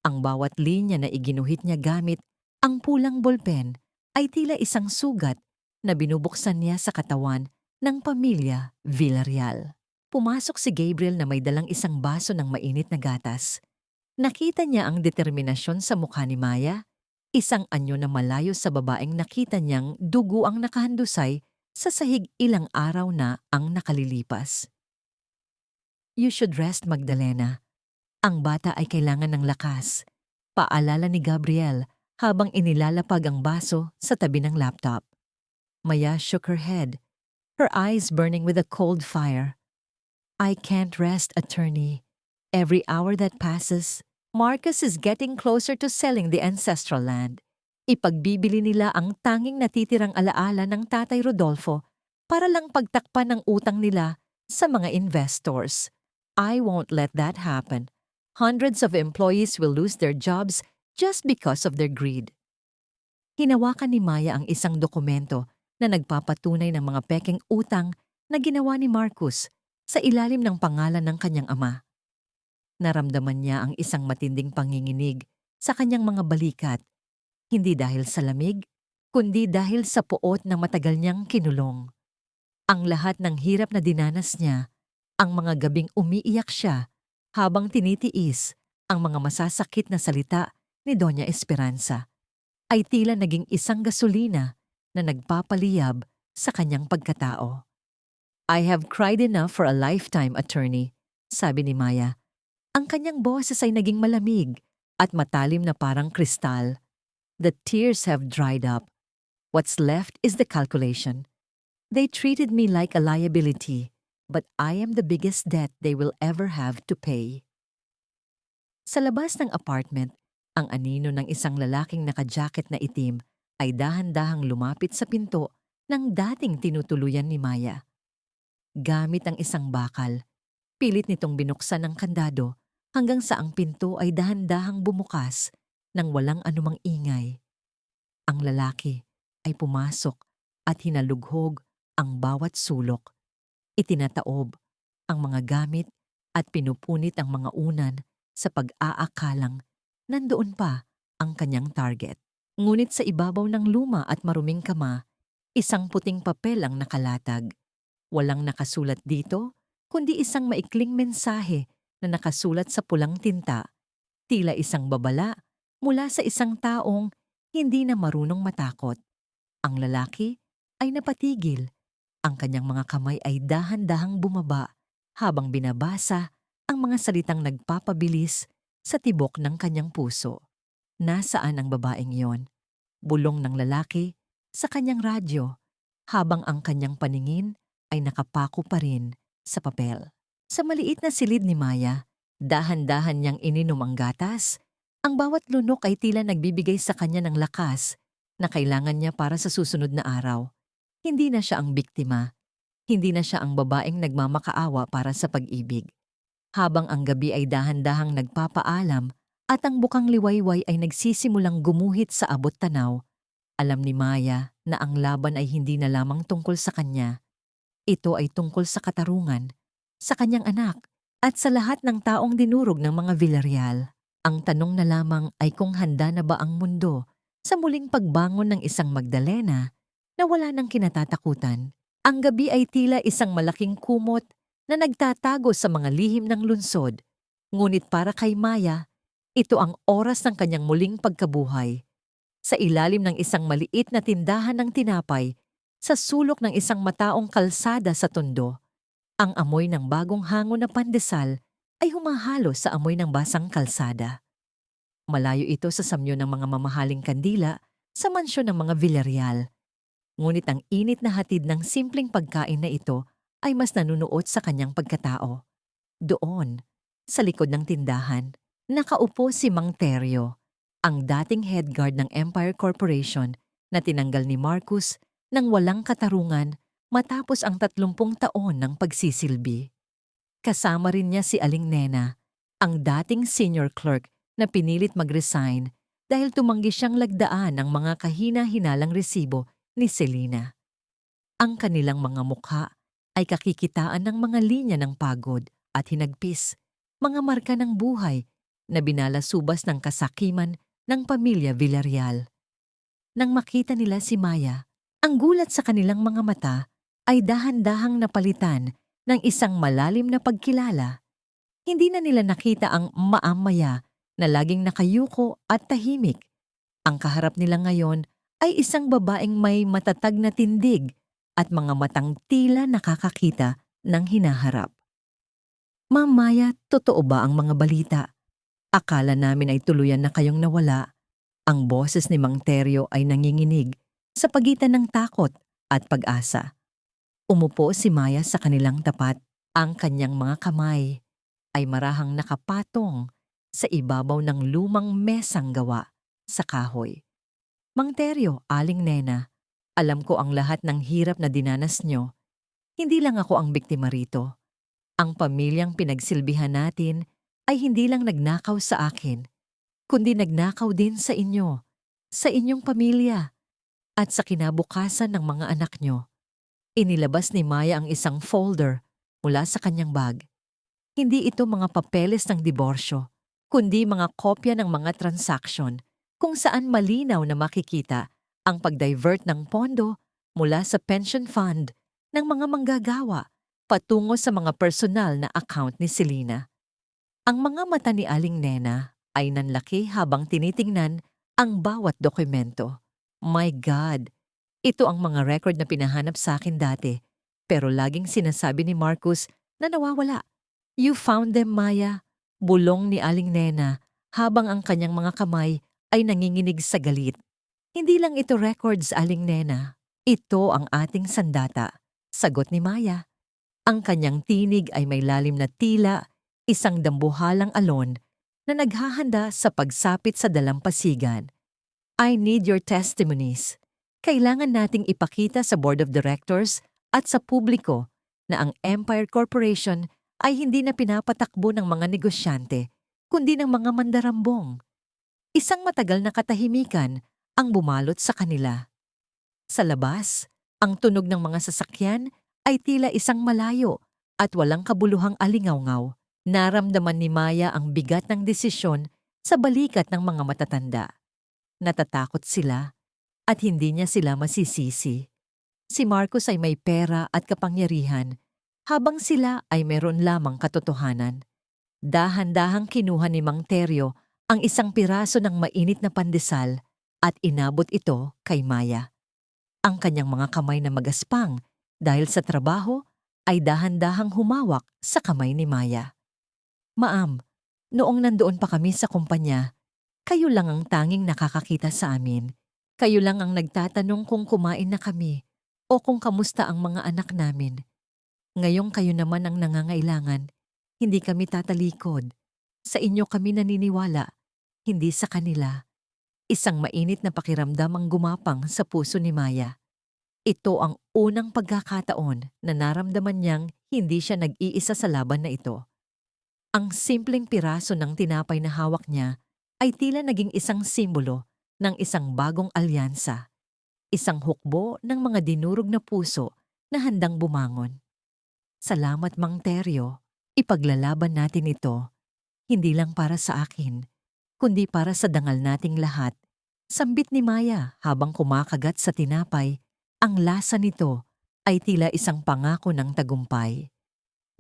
Ang bawat linya na iginuhit niya gamit ang pulang bolpen ay tila isang sugat na binubuksan niya sa katawan ng pamilya Villarreal. Pumasok si Gabriel na may dalang isang baso ng mainit na gatas. Nakita niya ang determinasyon sa mukha ni Maya, isang anyo na malayo sa babaeng nakita niyang dugo ang nakahandusay sa sahig ilang araw na ang nakalilipas. You should rest, Magdalena. Ang bata ay kailangan ng lakas. Paalala ni Gabriel habang inilalapag ang baso sa tabi ng laptop. Maya shook her head, her eyes burning with a cold fire. I can't rest, attorney. Every hour that passes, Marcus is getting closer to selling the ancestral land. Ipagbibili nila ang tanging natitirang alaala ng Tatay Rodolfo para lang pagtakpan ng utang nila sa mga investors. I won't let that happen. Hundreds of employees will lose their jobs just because of their greed. Hinawakan ni Maya ang isang dokumento na nagpapatunay ng mga pekeng utang na ginawa ni Marcus sa ilalim ng pangalan ng kanyang ama. Naramdaman niya ang isang matinding panginginig sa kanyang mga balikat, hindi dahil sa lamig, kundi dahil sa puot na matagal niyang kinulong. Ang lahat ng hirap na dinanas niya, ang mga gabing umiiyak siya habang tinitiis ang mga masasakit na salita ni Doña Esperanza, ay tila naging isang gasolina na nagpapaliyab sa kanyang pagkatao. I have cried enough for a lifetime, attorney, sabi ni Maya. Ang kanyang boses ay naging malamig at matalim na parang kristal. The tears have dried up. What's left is the calculation. They treated me like a liability, but I am the biggest debt they will ever have to pay. Sa labas ng apartment, ang anino ng isang lalaking naka-jacket na itim ay dahan-dahang lumapit sa pinto ng dating tinutuluyan ni Maya. Gamit ang isang bakal, pilit nitong binuksan ang kandado hanggang sa ang pinto ay dahan-dahang bumukas nang walang anumang ingay. Ang lalaki ay pumasok at hinalughog ang bawat sulok. Itinataob ang mga gamit at pinupunit ang mga unan sa pag-aakalang nandoon pa ang kanyang target. Ngunit sa ibabaw ng luma at maruming kama, isang puting papel ang nakalatag. Walang nakasulat dito, kundi isang maikling mensahe na nakasulat sa pulang tinta, tila isang babala mula sa isang taong hindi na marunong matakot. Ang lalaki ay napatigil. Ang kanyang mga kamay ay dahan-dahang bumaba habang binabasa ang mga salitang nagpapabilis sa tibok ng kanyang puso. Nasaan ang babaeng yon? Bulong ng lalaki sa kanyang radyo habang ang kanyang paningin ay nakapako pa rin sa papel. Sa maliit na silid ni Maya, dahan-dahan niyang ininom ang gatas. Ang bawat lunok ay tila nagbibigay sa kanya ng lakas na kailangan niya para sa susunod na araw. Hindi na siya ang biktima. Hindi na siya ang babaeng nagmamakaawa para sa pag-ibig. Habang ang gabi ay dahan-dahang nagpapaalam at ang bukang liwayway ay nagsisimulang gumuhit sa abot tanaw, alam ni Maya na ang laban ay hindi na lamang tungkol sa kanya. Ito ay tungkol sa katarungan, sa kanyang anak, at sa lahat ng taong dinurog ng mga Villarreal. Ang tanong na lamang ay kung handa na ba ang mundo sa muling pagbangon ng isang Magdalena na wala nang kinatatakutan. Ang gabi ay tila isang malaking kumot na nagtatago sa mga lihim ng lungsod. Ngunit para kay Maya, ito ang oras ng kanyang muling pagkabuhay. Sa ilalim ng isang maliit na tindahan ng tinapay, sa sulok ng isang mataong kalsada sa Tondo, ang amoy ng bagong hango na pandesal ay humahalo sa amoy ng basang kalsada. Malayo ito sa samyo ng mga mamahaling kandila sa mansyon ng mga Villarreal. Ngunit ang init na hatid ng simpleng pagkain na ito ay mas nanunuot sa kanyang pagkatao. Doon, sa likod ng tindahan, nakaupo si Mang Teryo, ang dating head guard ng Empire Corporation na tinanggal ni Marcus nang walang katarungan matapos ang 30 taon ng pagsisilbi. Kasama rin niya si Aling Nena, ang dating senior clerk na pinilit mag-resign dahil tumanggi siyang lagdaan ng mga kahina-hinalang resibo ni Selena. Ang kanilang mga mukha ay kakikitaan ng mga linya ng pagod at hinagpis, mga marka ng buhay na binalasubas ng kasakiman ng pamilya Villarreal. Nang makita nila si Maya, ang gulat sa kanilang mga mata ay dahan-dahang napalitan ng isang malalim na pagkilala. Hindi na nila nakita ang maamaya na laging nakayuko at tahimik. Ang kaharap nila ngayon ay isang babaeng may matatag na tindig at mga matang tila nakakakita ng hinaharap. Ma'am Maya, totoo ba ang mga balita? Akala namin ay tuluyan na kayong nawala. Ang boses ni Mang Teryo ay nanginginig sa pagitan ng takot at pag-asa. Umupo si Maya sa kanilang tapat. Ang kanyang mga kamay ay marahang nakapatong sa ibabaw ng lumang mesang gawa sa kahoy. Mang Teryo, Aling Nena, alam ko ang lahat ng hirap na dinanas nyo. Hindi lang ako ang biktima rito. Ang pamilyang pinagsilbihan natin ay hindi lang nagnakaw sa akin, kundi nagnakaw din sa inyo, sa inyong pamilya, at sa kinabukasan ng mga anak nyo. Inilabas ni Maya ang isang folder mula sa kanyang bag. Hindi ito mga papeles ng diborsyo, kundi mga kopya ng mga transaksyon kung saan malinaw na makikita ang pag-divert ng pondo mula sa pension fund ng mga manggagawa patungo sa mga personal na account ni Selena. Ang mga mata ni Aling Nena ay nanlaki habang tinitingnan ang bawat dokumento. My God! Ito ang mga record na pinahanap sa akin dati, pero laging sinasabi ni Marcus na nawawala. You found them, Maya. Bulong ni Aling Nena habang ang kanyang mga kamay ay nanginginig sa galit. Hindi lang ito records, Aling Nena. Ito ang ating sandata. Sagot ni Maya. Ang kanyang tinig ay may lalim na tila, isang dambuhalang alon na naghahanda sa pagsapit sa dalampasigan. I need your testimonies. Kailangan nating ipakita sa Board of Directors at sa publiko na ang Empire Corporation ay hindi na pinapatakbo ng mga negosyante, kundi ng mga mandarambong. Isang matagal na katahimikan ang bumalot sa kanila. Sa labas, ang tunog ng mga sasakyan ay tila isang malayo at walang kabuluhang alingawngaw. Naramdaman ni Maya ang bigat ng desisyon sa balikat ng mga matatanda. Natatakot sila at hindi niya sila masisisi. Si Marcus ay may pera at kapangyarihan, habang sila ay meron lamang katotohanan. Dahan-dahang kinuha ni Mang Teryo ang isang piraso ng mainit na pandesal at inabot ito kay Maya. Ang kanyang mga kamay na magaspang dahil sa trabaho ay dahan-dahang humawak sa kamay ni Maya. Ma'am, noong nandoon pa kami sa kumpanya, kayo lang ang tanging nakakakita sa amin. Kayo lang ang nagtatanong kung kumain na kami o kung kamusta ang mga anak namin. Ngayong kayo naman ang nangangailangan, hindi kami tatalikod. Sa inyo kami naniniwala, hindi sa kanila. Isang mainit na pakiramdam ang gumapang sa puso ni Maya. Ito ang unang pagkakataon na naramdaman niyang hindi siya nag-iisa sa laban na ito. Ang simpleng piraso ng tinapay na hawak niya ay tila naging isang simbolo ng isang bagong alyansa, isang hukbo ng mga dinurog na puso na handang bumangon. Salamat, Mang Teryo. Ipaglalaban natin ito, hindi lang para sa akin, kundi para sa dangal nating lahat. Sambit ni Maya habang kumakagat sa tinapay, ang lasa nito ay tila isang pangako ng tagumpay.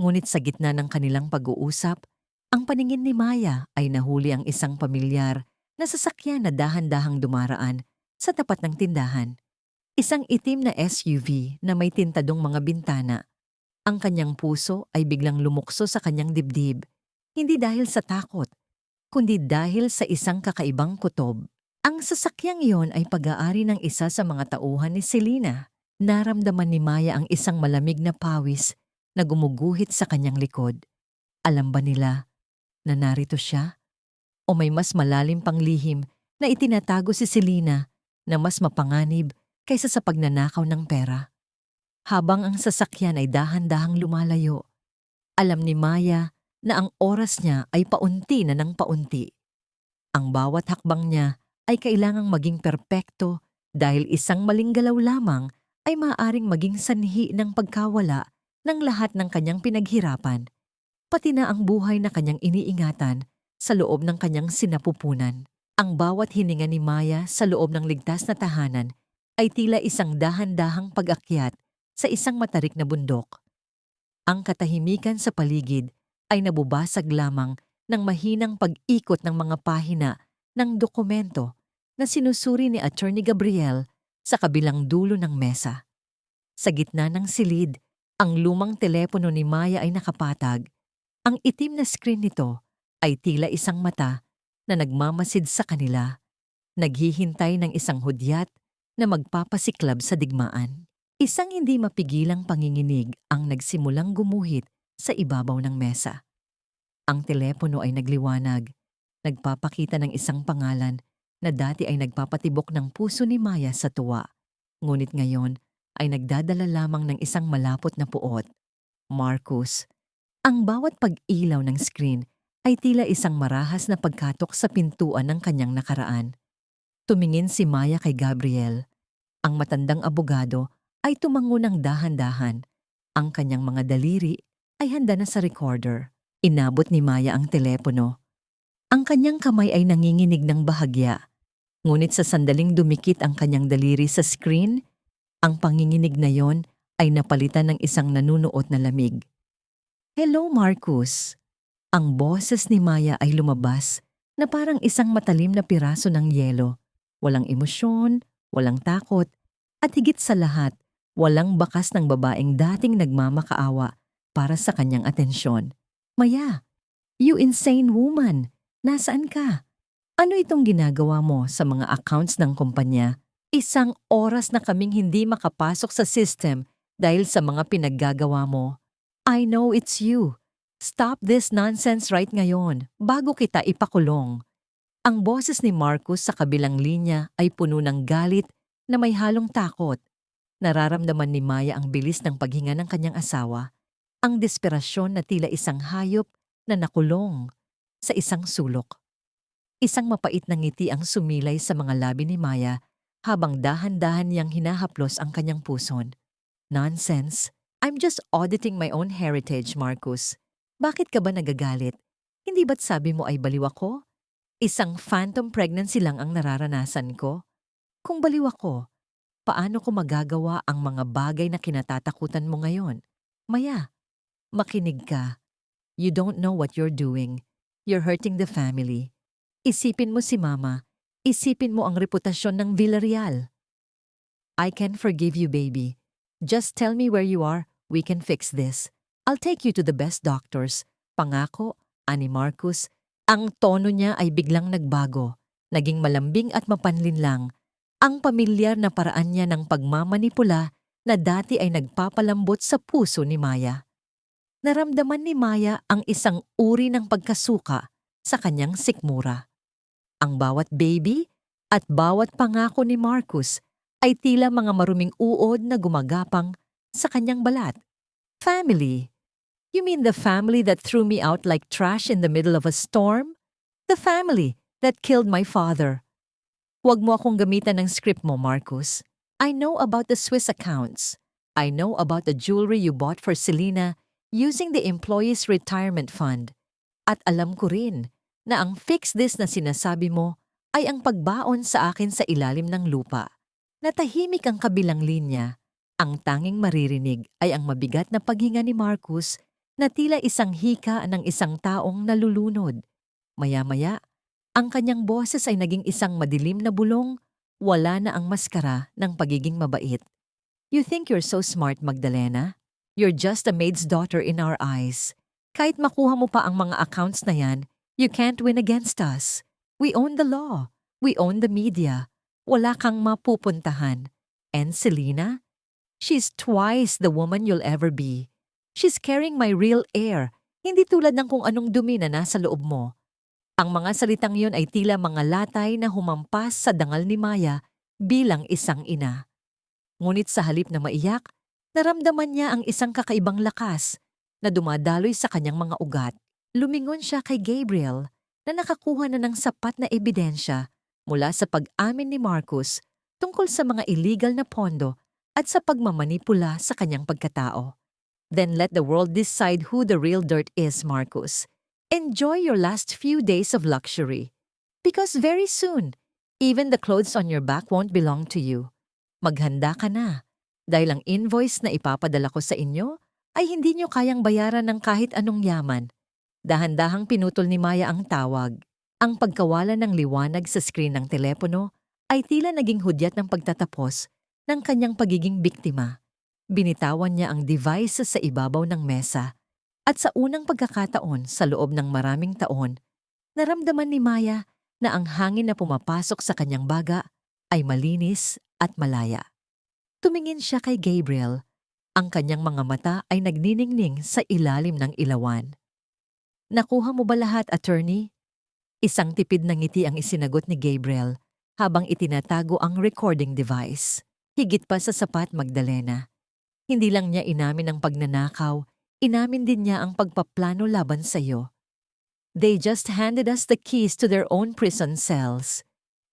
Ngunit sa gitna ng kanilang pag-uusap, ang paningin ni Maya ay nahuli ang isang pamilyar na sasakyan na dahan-dahang dumaraan sa tapat ng tindahan. Isang itim na SUV na may tintadong mga bintana. Ang kanyang puso ay biglang lumukso sa kanyang dibdib, hindi dahil sa takot, kundi dahil sa isang kakaibang kutob. Ang sasakyang iyon ay pag-aari ng isa sa mga tauhan ni Selena. Naramdaman ni Maya ang isang malamig na pawis na gumuguhit sa kanyang likod. Alam ba nila na narito siya? O may mas malalim pang lihim na itinatago si Selena na mas mapanganib kaysa sa pagnanakaw ng pera? Habang ang sasakyan ay dahan-dahang lumalayo, alam ni Maya na ang oras niya ay paunti na ng paunti. Ang bawat hakbang niya ay kailangang maging perpekto dahil isang maling galaw lamang ay maaaring maging sanhi ng pagkawala ng lahat ng kanyang pinaghirapan, pati na ang buhay na kanyang iniingatan sa loob ng kanyang sinapupunan. Ang bawat hininga ni Maya sa loob ng ligtas na tahanan ay tila isang dahan-dahang pag-akyat sa isang matarik na bundok. Ang katahimikan sa paligid ay nabubasag lamang ng mahinang pag-ikot ng mga pahina ng dokumento na sinusuri ni Attorney Gabriel sa kabilang dulo ng mesa. Sa gitna ng silid, ang lumang telepono ni Maya ay nakapatag. Ang itim na screen nito ay tila isang mata na nagmamasid sa kanila, naghihintay ng isang hudyat na magpapasiklab sa digmaan. Isang hindi mapigilang panginginig ang nagsimulang gumuhit sa ibabaw ng mesa. Ang telepono ay nagliwanag, nagpapakita ng isang pangalan na dati ay nagpapatibok ng puso ni Maya sa tuwa. Ngunit ngayon ay nagdadala lamang ng isang malapot na puot. Marcus. Ang bawat pag-ilaw ng screen ay tila isang marahas na pagkatok sa pintuan ng kanyang nakaraan. Tumingin si Maya kay Gabriel. Ang matandang abogado ay tumango ng dahan-dahan. Ang kanyang mga daliri ay handa na sa recorder. Inabot ni Maya ang telepono. Ang kanyang kamay ay nanginginig ng bahagya. Ngunit sa sandaling dumikit ang kanyang daliri sa screen, ang panginginig na yon ay napalitan ng isang nanunuot na lamig. "Hello, Marcus." Ang boses ni Maya ay lumabas na parang isang matalim na piraso ng yelo. Walang emosyon, walang takot, at higit sa lahat, walang bakas ng babaeng dating nagmamakaawa para sa kanyang atensyon. "Maya, you insane woman! Nasaan ka? Ano itong ginagawa mo sa mga accounts ng kumpanya? Isang oras na kaming hindi makapasok sa system dahil sa mga pinaggagawa mo. I know it's you. Stop this nonsense right ngayon bago kita ipakulong." Ang boses ni Marcus sa kabilang linya ay puno ng galit na may halong takot. Nararamdaman ni Maya ang bilis ng paghinga ng kanyang asawa, ang desperasyon na tila isang hayop na nakulong sa isang sulok. Isang mapait na ngiti ang sumilay sa mga labi ni Maya habang dahan-dahan niyang hinahaplos ang kanyang puson. "Nonsense. I'm just auditing my own heritage, Marcus. Bakit ka ba nagagalit? Hindi ba't sabi mo ay baliw ako? Isang phantom pregnancy lang ang nararanasan ko. Kung baliw ako, paano ko magagawa ang mga bagay na kinatatakutan mo ngayon? Maya, makinig ka. You don't know what you're doing. You're hurting the family. Isipin mo si Mama. Isipin mo ang reputasyon ng Villarreal." "I can forgive you, baby. Just tell me where you are. We can fix this. I'll take you to the best doctors." Pangako, ani Marcus. Ang tono niya ay biglang nagbago. Naging malambing at mapanlinlang. Ang pamilyar na paraan niya ng pagmamanipula na dati ay nagpapalambot sa puso ni Maya. Naramdaman ni Maya ang isang uri ng pagkasuka sa kanyang sikmura. Ang bawat baby at bawat pangako ni Marcus ay tila mga maruming uod na gumagapang sa kanyang balat. "Family? You mean the family that threw me out like trash in the middle of a storm? The family that killed my father?" "Huwag mo akong gamitan ng script mo, Marcus. I know about the Swiss accounts. I know about the jewelry you bought for Selena using the employee's retirement fund. At alam ko rin na ang fix this na sinasabi mo ay ang pagbaon sa akin sa ilalim ng lupa." Natahimik ang kabilang linya. Ang tanging maririnig ay ang mabigat na paghinga ni Marcus na tila isang hika ng isang taong nalulunod. Maya-maya, ang kanyang boses ay naging isang madilim na bulong, wala na ang maskara ng pagiging mabait. "You think you're so smart, Magdalena? You're just a maid's daughter in our eyes. Kahit makuha mo pa ang mga accounts na yan, you can't win against us. We own the law. We own the media. Wala kang mapupuntahan. And Selena? She's twice the woman you'll ever be. She's carrying my real air, hindi tulad ng kung anong dumi na nasa loob mo." Ang mga salitang yun ay tila mga latay na humampas sa dangal ni Maya bilang isang ina. Ngunit sa halip na maiyak, naramdaman niya ang isang kakaibang lakas na dumadaloy sa kanyang mga ugat. Lumingon siya kay Gabriel na nakakuha na ng sapat na ebidensya mula sa pag-amin ni Marcus tungkol sa mga illegal na pondo at sa pagmamanipula sa kanyang pagkatao. "Then let the world decide who the real dirt is, Marcus. Enjoy your last few days of luxury. Because very soon, even the clothes on your back won't belong to you. Maghanda ka na, dahil ang invoice na ipapadala ko sa inyo ay hindi nyo kayang bayaran ng kahit anong yaman." Dahan-dahang pinutol ni Maya ang tawag. Ang pagkawala ng liwanag sa screen ng telepono ay tila naging hudyat ng pagtatapos ng kanyang pagiging biktima. Binitawan niya ang device sa ibabaw ng mesa. At sa unang pagkakataon sa loob ng maraming taon, Naramdaman ni Maya na ang hangin na pumapasok sa kanyang baga ay malinis at malaya. Tumingin siya kay Gabriel. Ang kanyang mga mata ay nagniningning sa ilalim ng ilawan. Nakuha mo ba lahat, attorney? Isang tipid na ngiti ang isinagot ni Gabriel habang itinatago ang recording device. Higit pa sa sapat, Magdalena. Hindi lang niya inamin ang pagnanakaw, inamin din niya ang pagpaplano laban sa iyo. They just handed us the keys to their own prison cells.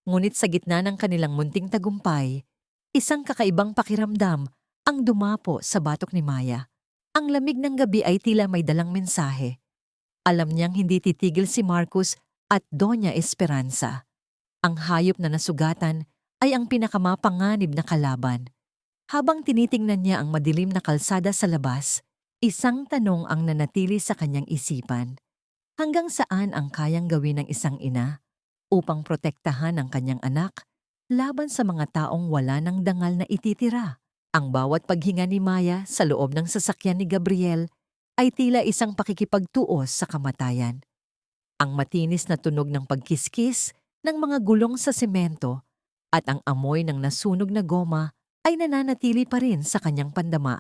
Ngunit sa gitna ng kanilang munting tagumpay, isang kakaibang pakiramdam ang dumapo sa batok ni Maya. Ang lamig ng gabi ay tila may dalang mensahe. Alam niyang hindi titigil si Marcus at Doña Esperanza. Ang hayop na nasugatan ay ang pinakamapanganib na kalaban. Habang tinitingnan niya ang madilim na kalsada sa labas, isang tanong ang nanatili sa kanyang isipan. Hanggang saan ang kayang gawin ng isang ina upang protektahan ang kanyang anak laban sa mga taong wala ng dangal na ititira? Ang bawat paghinga ni Maya sa loob ng sasakyan ni Gabriel ay tila isang pakikipagtuos sa kamatayan. Ang matinis na tunog ng pagkiskis ng mga gulong sa semento at ang amoy ng nasunog na goma ay nananatili pa rin sa kanyang pandama.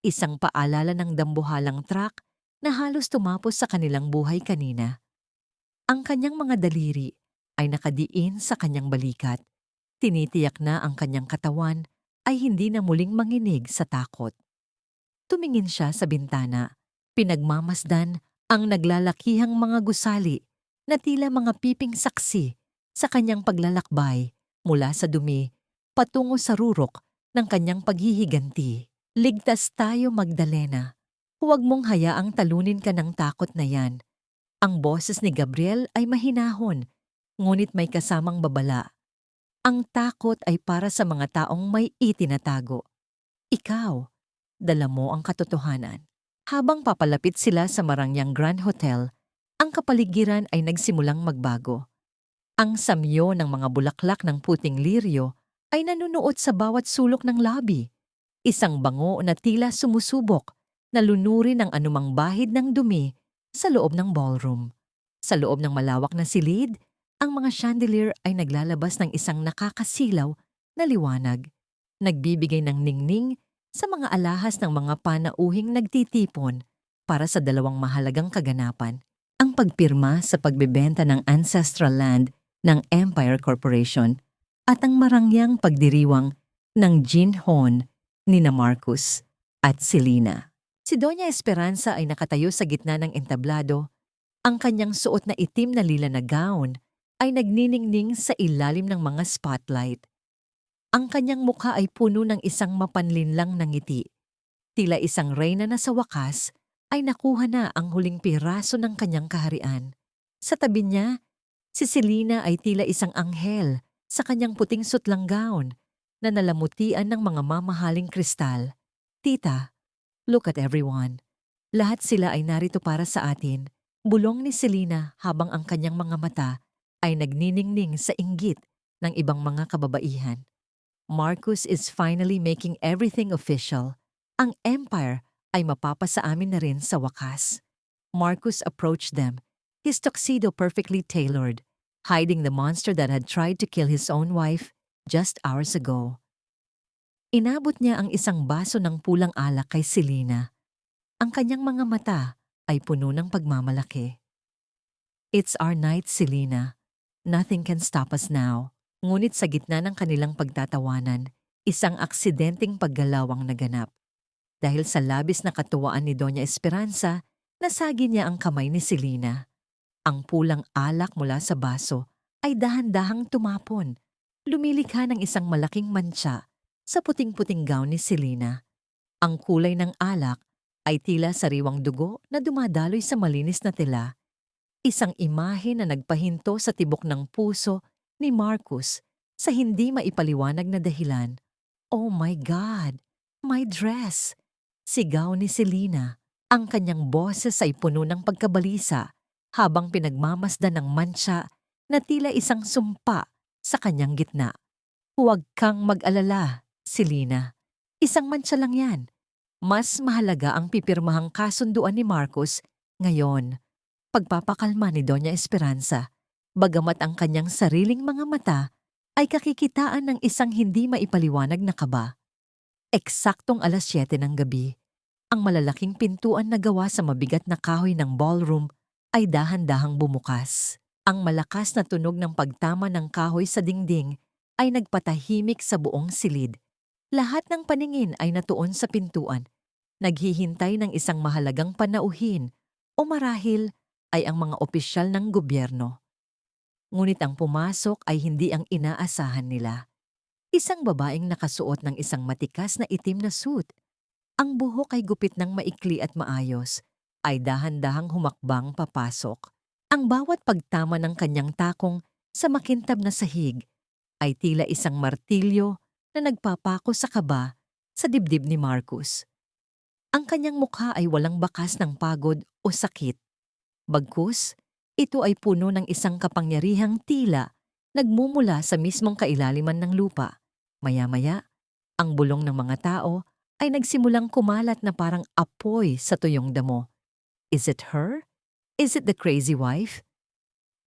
Isang paalala ng dambuhalang truck na halos tumapos sa kanilang buhay kanina. Ang kanyang mga daliri ay nakadiin sa kanyang balikat. Tinitiyak na ang kanyang katawan ay hindi na muling manginig sa takot. Tumingin siya sa bintana. Pinagmamasdan ang naglalakihang mga gusali na tila mga piping saksi sa kanyang paglalakbay mula sa dumi patungo sa rurok ng kanyang paghihiganti. Ligtas tayo, Magdalena. Huwag mong hayaang talunin ka ng takot na yan. Ang boses ni Gabriel ay mahinahon, ngunit may kasamang babala. Ang takot ay para sa mga taong may itinatago. Ikaw, dala mo ang katotohanan. Habang papalapit sila sa Marangyang Grand Hotel, ang kapaligiran ay nagsimulang magbago. Ang samyo ng mga bulaklak ng puting liryo ay nanunuot sa bawat sulok ng lobby. Isang bango na tila sumusubok na lunurin ang anumang bahid ng dumi sa loob ng ballroom. Sa loob ng malawak na silid, ang mga chandelier ay naglalabas ng isang nakakasilaw na liwanag, nagbibigay ng ningning sa mga alahas ng mga panauhing nagtitipon para sa dalawang mahalagang kaganapan: ang pagpirma sa pagbebenta ng ancestral land ng Empire Corporation at ang marangyang pagdiriwang ng Jinhon nina Marcus at Selena. Si Doña Esperanza ay nakatayo sa gitna ng entablado. Ang kanyang suot na itim na lila na gown ay nagniningning sa ilalim ng mga spotlight. Ang kanyang mukha ay puno ng isang mapanlinlang na ngiti. Tila isang reyna na sa wakas ay nakuha na ang huling piraso ng kanyang kaharian. Sa tabi niya, si Selena ay tila isang anghel sa kanyang puting sutlang gown na nalamutian ng mga mamahaling kristal. Tita, look at everyone. Lahat sila ay narito para sa atin, bulong ni Selena habang ang kanyang mga mata ay nagniningning sa inggit ng ibang mga kababaihan. Marcus is finally making everything official. Ang Empire ay mapapasa amin na rin sa wakas. Marcus approached them, his tuxedo perfectly tailored, hiding the monster that had tried to kill his own wife just hours ago. Inabot niya ang isang baso ng pulang alak kay Selena. Ang kanyang mga mata ay puno ng pagmamalaki. It's our night, Selena. Nothing can stop us now. Ngunit sa gitna ng kanilang pagtatawanan, isang aksidenteng paggalawang naganap. Dahil sa labis na katuwaan ni Doña Esperanza, nasagi niya ang kamay ni Selena. Ang pulang alak mula sa baso ay dahan-dahang tumapon. Lumilikha ng isang malaking mantsa sa puting-puting gown ni Selena. Ang kulay ng alak ay tila sariwang dugo na dumadaloy sa malinis na tela. Isang imahe na nagpahinto sa tibok ng puso ni Marcus sa hindi maipaliwanag na dahilan. Oh my God! My dress! Sigaw ni Selena. Ang kanyang boses ay puno ng pagkabalisa habang pinagmamasdan ng mantsa na tila isang sumpa sa kanyang gitna. Huwag kang mag-alala, Selena. Isang mantsa lang yan. Mas mahalaga ang pipirmahang kasunduan ni Marcus ngayon. pagpapakalma ni Doña Esperanza, bagamat ang kanyang sariling mga mata ay kakikitaan ng isang hindi maipaliwanag na kaba. Eksaktong 7:00 ng gabi, ang malalaking pintuan na gawa sa mabigat na kahoy ng ballroom ay dahan-dahang bumukas. Ang malakas na tunog ng pagtama ng kahoy sa dingding ay nagpatahimik sa buong silid. Lahat ng paningin ay natuon sa pintuan, naghihintay ng isang mahalagang panauhin o marahil ay ang mga opisyal ng gobyerno. Ngunit ang pumasok ay hindi ang inaasahan nila. Isang babaeng nakasuot ng isang matikas na itim na suit. Ang buhok ay gupit ng maikli at maayos, ay dahan-dahang humakbang papasok. Ang bawat pagtama ng kanyang takong sa makintab na sahig ay tila isang martilyo na nagpapako sa kaba sa dibdib ni Marcus. Ang kanyang mukha ay walang bakas ng pagod o sakit. Bagkus, ito ay puno ng isang kapangyarihang tila nagmumula sa mismong kailaliman ng lupa. Maya-maya, ang bulong ng mga tao ay nagsimulang kumalat na parang apoy sa tuyong damo. Is it her? Is it the crazy wife?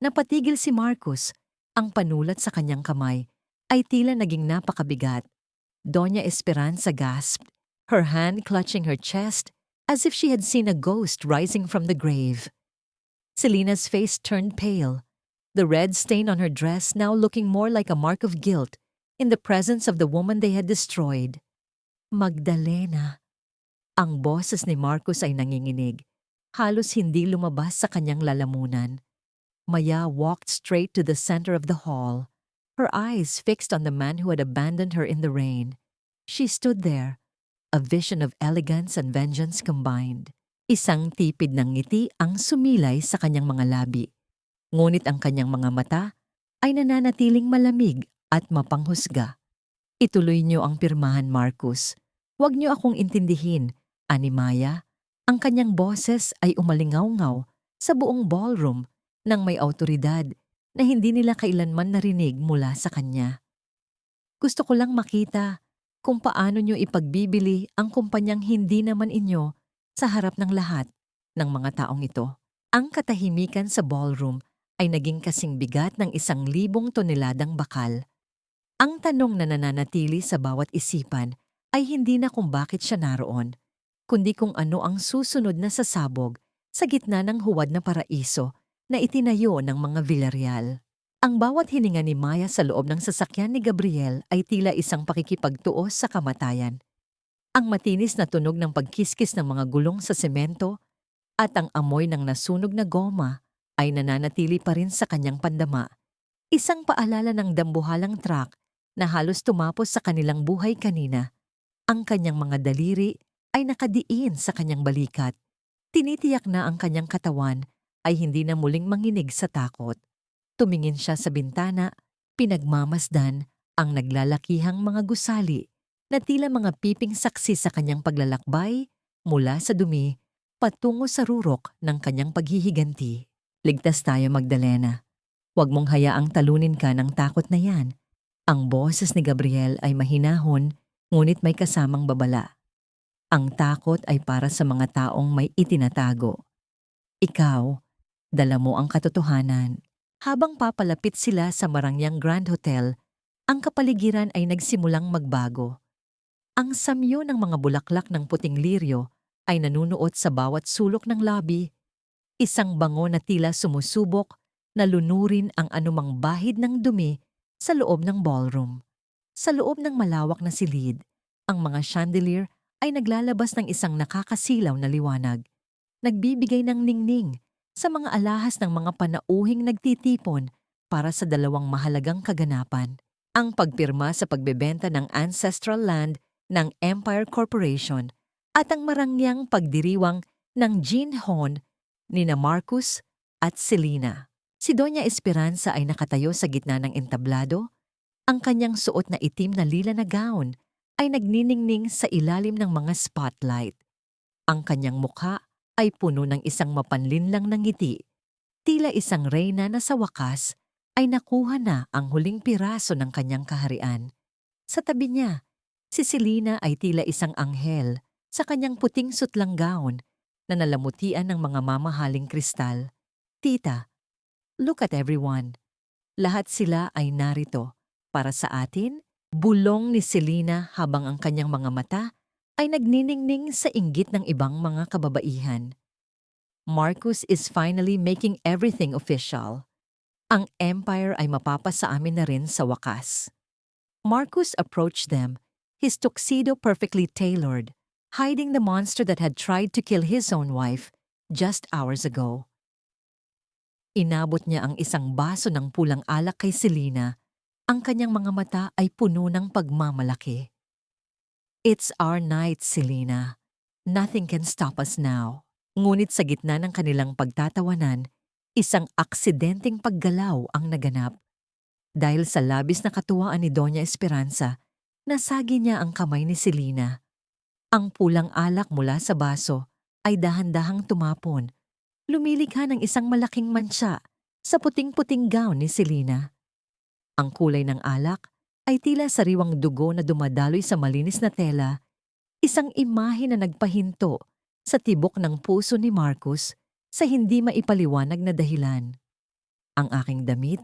Napatigil si Marcus. Ang panulat sa kanyang kamay ay tila naging napakabigat. Doña Esperanza gasped, her hand clutching her chest as if she had seen a ghost rising from the grave. Selina's face turned pale, the red stain on her dress now looking more like a mark of guilt in the presence of the woman they had destroyed. Magdalena. Ang boses ni Marcus ay nanginginig. Halos hindi lumabas sa kanyang lalamunan. Maya walked straight to the center of the hall, her eyes fixed on the man who had abandoned her in the rain. She stood there, a vision of elegance and vengeance combined. Isang tipid ng ngiti ang sumilay sa kanyang mga labi. Ngunit ang kanyang mga mata ay nananatiling malamig at mapanghusga. Ituloy niyo ang pirmahan, Marcus. Huwag niyo akong intindihin, ani Maya. Ang kanyang boses ay umalingaw-ngaw sa buong ballroom nang may awtoridad na hindi nila kailanman narinig mula sa kanya. Gusto ko lang makita kung paano niyo ipagbibili ang kumpanyang hindi naman inyo sa harap ng lahat ng mga taong ito. Ang katahimikan sa ballroom ay naging kasing bigat ng 1,000 toneladang bakal. Ang tanong na nananatili sa bawat isipan ay hindi na kung bakit siya naroon, kundi kung ano ang susunod na sasabog sa gitna ng huwad na paraiso na itinayo ng mga Villarreal. Ang bawat hininga ni Maya sa loob ng sasakyan ni Gabriel ay tila isang pakikipagtuos sa kamatayan. Ang matinis na tunog ng pagkiskis ng mga gulong sa semento at ang amoy ng nasunog na goma ay nananatili pa rin sa kanyang pandama. Isang paalala ng dambuhalang truck na halos tumapos sa kanilang buhay kanina. Ang kanyang mga daliri ay nakadiin sa kanyang balikat. Tinitiyak na ang kanyang katawan ay hindi na muling manginig sa takot. Tumingin siya sa bintana, pinagmamasdan ang naglalakihang mga gusali na tila mga piping saksi sa kanyang paglalakbay mula sa dumi patungo sa rurok ng kanyang paghihiganti. Ligtas tayo, Magdalena. Huwag mong hayaang talunin ka ng takot na yan. Ang boses ni Gabriel ay mahinahon, ngunit may kasamang babala. Ang takot ay para sa mga taong may itinatago. Ikaw, dala mo ang katotohanan. Habang papalapit sila sa Marangyang Grand Hotel, ang kapaligiran ay nagsimulang magbago. Ang samyo ng mga bulaklak ng puting liryo ay nanunuot sa bawat sulok ng lobby. Isang bango na tila sumusubok na lunurin ang anumang bahid ng dumi sa loob ng ballroom. Sa loob ng malawak na silid, ang mga chandelier ay naglalabas ng isang nakakasilaw na liwanag. Nagbibigay ng ningning sa mga alahas ng mga panauhing nagtitipon para sa dalawang mahalagang kaganapan. Ang pagpirma sa pagbebenta ng ancestral land ng Empire Corporation at ang marangyang pagdiriwang ng ginhon nina Marcus at Selina. Si Doña Esperanza ay nakatayo sa gitna ng entablado. Ang kanyang suot na itim na lila na gown ay nagniningning sa ilalim ng mga spotlight. Ang kanyang mukha ay puno ng isang mapanlinlang na ngiti. Tila isang reyna na sa wakas ay nakuha na ang huling piraso ng kanyang kaharian. Sa tabi niya, si Selina ay tila isang anghel sa kanyang puting sutlang gown na nalamutian ng mga mamahaling kristal. Tita, look at everyone. Lahat sila ay narito. Para sa atin, bulong ni Selena habang ang kanyang mga mata ay nagniningning sa inggit ng ibang mga kababaihan. Marcus is finally making everything official. Ang empire ay mapapasa amin na rin sa wakas. Marcus approached them, his tuxedo perfectly tailored, hiding the monster that had tried to kill his own wife just hours ago. Inabot niya ang isang baso ng pulang alak kay Selena. Ang kanyang mga mata ay puno ng pagmamalaki. It's our night, Selena. Nothing can stop us now. Ngunit sa gitna ng kanilang pagtatawanan, isang aksidenteng paggalaw ang naganap. Dahil sa labis na katuwaan ni Doña Esperanza, nasagi niya ang kamay ni Selena. Ang pulang alak mula sa baso ay dahan-dahang tumapon. Lumilikha ng isang malaking mantsa sa puting-puting gown ni Selena. Ang kulay ng alak ay tila sariwang dugo na dumadaloy sa malinis na tela, isang imahe na nagpahinto sa tibok ng puso ni Marcus sa hindi maipaliwanag na dahilan. Ang aking damit,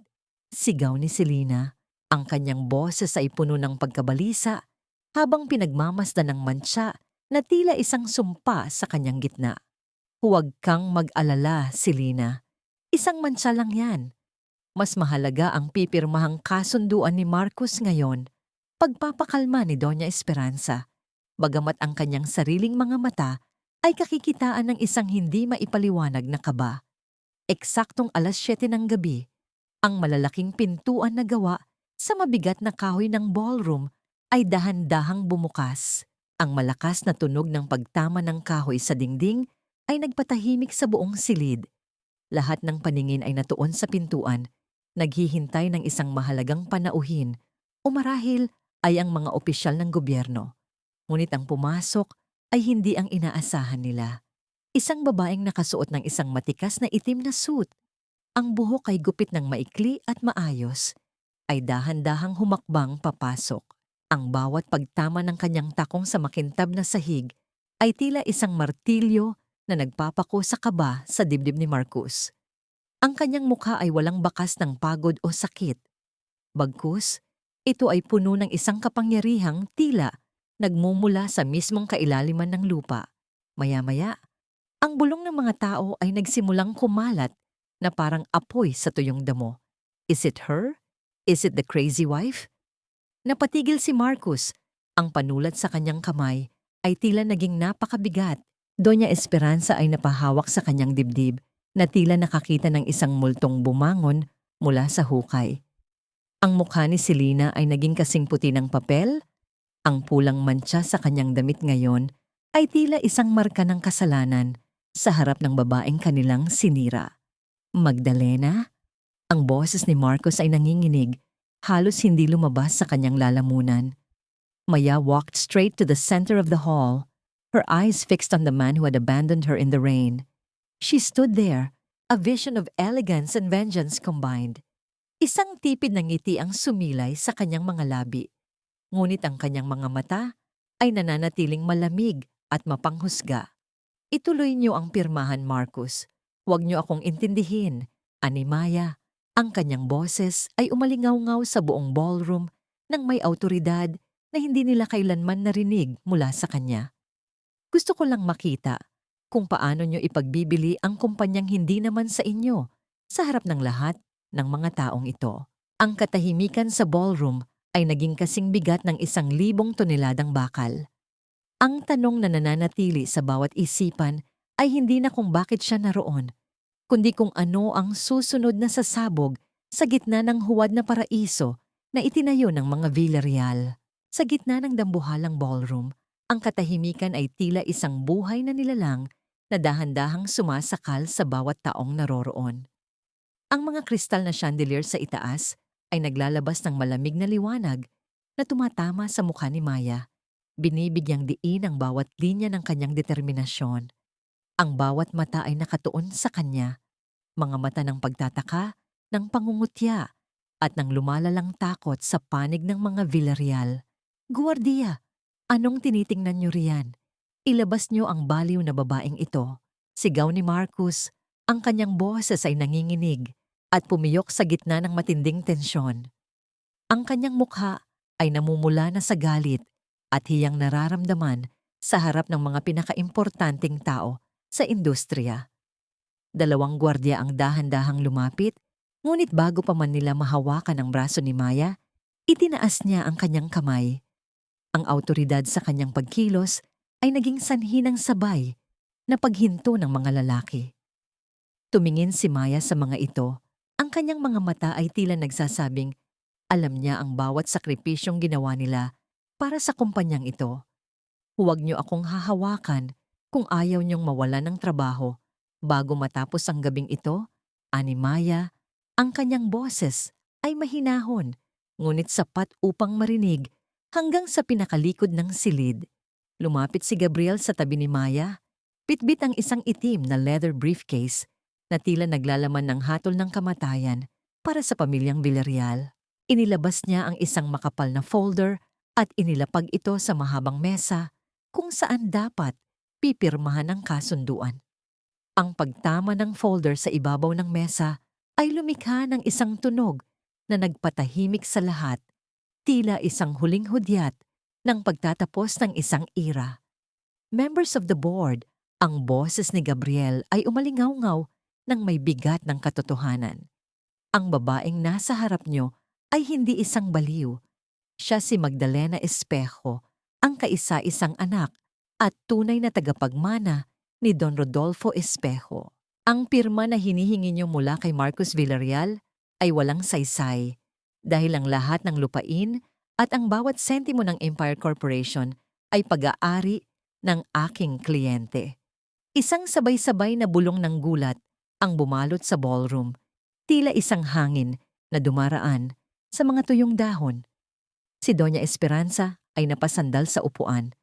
sigaw ni Selena. Ang kanyang boses ay puno ng pagkabalisa habang pinagmamasdan ng mantsa na tila isang sumpa sa kanyang gitna. Huwag kang mag-alala, Selena. Isang mantsa lang yan. Mas mahalaga ang pipirmahang kasunduan ni Marcus ngayon, pagpapakalma ni Doña Esperanza, bagamat ang kanyang sariling mga mata ay kakikitaan ng isang hindi maipaliwanag na kaba. Eksaktong 7:00 ng gabi, ang malalaking pintuan na gawa sa mabigat na kahoy ng ballroom ay dahan-dahang bumukas. Ang malakas na tunog ng pagtama ng kahoy sa dingding ay nagpatahimik sa buong silid. Lahat ng paningin ay natuon sa pintuan, naghihintay ng isang mahalagang panauhin o marahil ay ang mga opisyal ng gobyerno. Ngunit ang pumasok ay hindi ang inaasahan nila. Isang babaeng nakasuot ng isang matikas na itim na suit. Ang buhok ay gupit ng maikli at maayos, ay dahan-dahang humakbang papasok. Ang bawat pagtama ng kanyang takong sa makintab na sahig ay tila isang martilyo na nagpapako sa kaba sa dibdib ni Marcus. Ang kanyang mukha ay walang bakas ng pagod o sakit. Bagkus, ito ay puno ng isang kapangyarihang tila nagmumula sa mismong kailaliman ng lupa. Maya-maya, ang bulong ng mga tao ay nagsimulang kumalat na parang apoy sa tuyong damo. Is it her? Is it the crazy wife? Napatigil si Marcus. Ang panulat sa kanyang kamay ay tila naging napakabigat. Doña Esperanza ay napahawak sa kanyang dibdib na tila nakakita ng isang multong bumangon mula sa hukay. Ang mukha ni Selena ay naging kasing puti ng papel. Ang pulang mantsa sa kanyang damit ngayon ay tila isang marka ng kasalanan sa harap ng babaeng kanilang sinira. Magdalena? Ang boses ni Marcus ay nanginginig, halos hindi lumabas sa kanyang lalamunan. Maya walked straight to the center of the hall, her eyes fixed on the man who had abandoned her in the rain. She stood there, a vision of elegance and vengeance combined. Isang tipid na ngiti ang sumilay sa kanyang mga labi. Ngunit ang kanyang mga mata ay nananatiling malamig at mapanghusga. Ituloy niyo ang pirmahan, Marcus. Huwag niyo akong intindihin. Animaya, ang kanyang boses ay umalingaw-ngaw sa buong ballroom nang may autoridad na hindi nila kailanman narinig mula sa kanya. Gusto ko lang makita kung paano niyo ipagbibili ang kumpanyang hindi naman sa inyo sa harap ng lahat ng mga taong ito. Ang katahimikan sa ballroom ay naging kasing bigat ng 1,000 toneladang bakal. Ang tanong na nananatili sa bawat isipan ay hindi na kung bakit siya naroon, kundi kung ano ang susunod na sasabog sa gitna ng huwad na paraiso na itinayo ng mga Villarreal. Sa gitna ng dambuhalang ballroom, ang katahimikan ay tila isang buhay na nilalang na dahan-dahang sumasakal sa bawat taong naroroon. Ang mga kristal na chandelier sa itaas ay naglalabas ng malamig na liwanag na tumatama sa mukha ni Maya. Binibigyang diin ang bawat linya ng kanyang determinasyon. Ang bawat mata ay nakatuon sa kanya, mga mata ng pagtataka, ng pangungutya, at ng lumalalang takot sa panig ng mga Villarreal. Guwardiya, anong tinitingnan niyo riyan? Ilabas niyo ang baliw na babaeng ito. Sigaw ni Marcus, Ang kanyang boses ay nanginginig at pumiyok sa gitna ng matinding tensyon. Ang kanyang mukha ay namumula na sa galit at hiyang nararamdaman sa harap ng mga pinakaimportanteng tao sa industriya. Dalawang gwardiya ang dahan-dahang lumapit, ngunit bago pa man nila mahawakan ang braso ni Maya, itinaas niya ang kanyang kamay. Ang awtoridad sa kanyang pagkilos ay naging sanhi ng sabay na paghinto ng mga lalaki. Tumingin si Maya sa mga ito, ang kanyang mga mata ay tila nagsasabing, alam niya ang bawat sakripisyong ginawa nila para sa kumpanyang ito. Huwag niyo akong hahawakan kung ayaw niyong mawalan ng trabaho. Bago matapos ang gabing ito, ani Maya, ang kanyang boses ay mahinahon, ngunit sapat upang marinig hanggang sa pinakalikod ng silid. Lumapit si Gabriel sa tabi ni Maya, bitbit ang isang itim na leather briefcase na tila naglalaman ng hatol ng kamatayan para sa pamilyang Villarreal. Inilabas niya ang isang makapal na folder at inilapag ito sa mahabang mesa kung saan dapat pipirmahan ang kasunduan. Ang pagtama ng folder sa ibabaw ng mesa ay lumikha ng isang tunog na nagpatahimik sa lahat, tila isang huling hudyat ng pagtatapos ng isang era. Members of the board, ang boses ni Gabriel ay umalingaw-ngaw ng may bigat ng katotohanan. Ang babaeng nasa harap niyo ay hindi isang baliw. Siya si Magdalena Espejo, ang kaisa-isang anak at tunay na tagapagmana ni Don Rodolfo Espejo. Ang pirma na hinihingi niyo mula kay Marcos Villarreal ay walang saysay dahil ang lahat ng lupain at ang bawat sentimo ng Empire Corporation ay pag-aari ng aking kliyente. Isang sabay-sabay na bulong ng gulat ang bumalot sa ballroom, tila isang hangin na dumaraan sa mga tuyong dahon. Si Doña Esperanza ay napasandal sa upuan.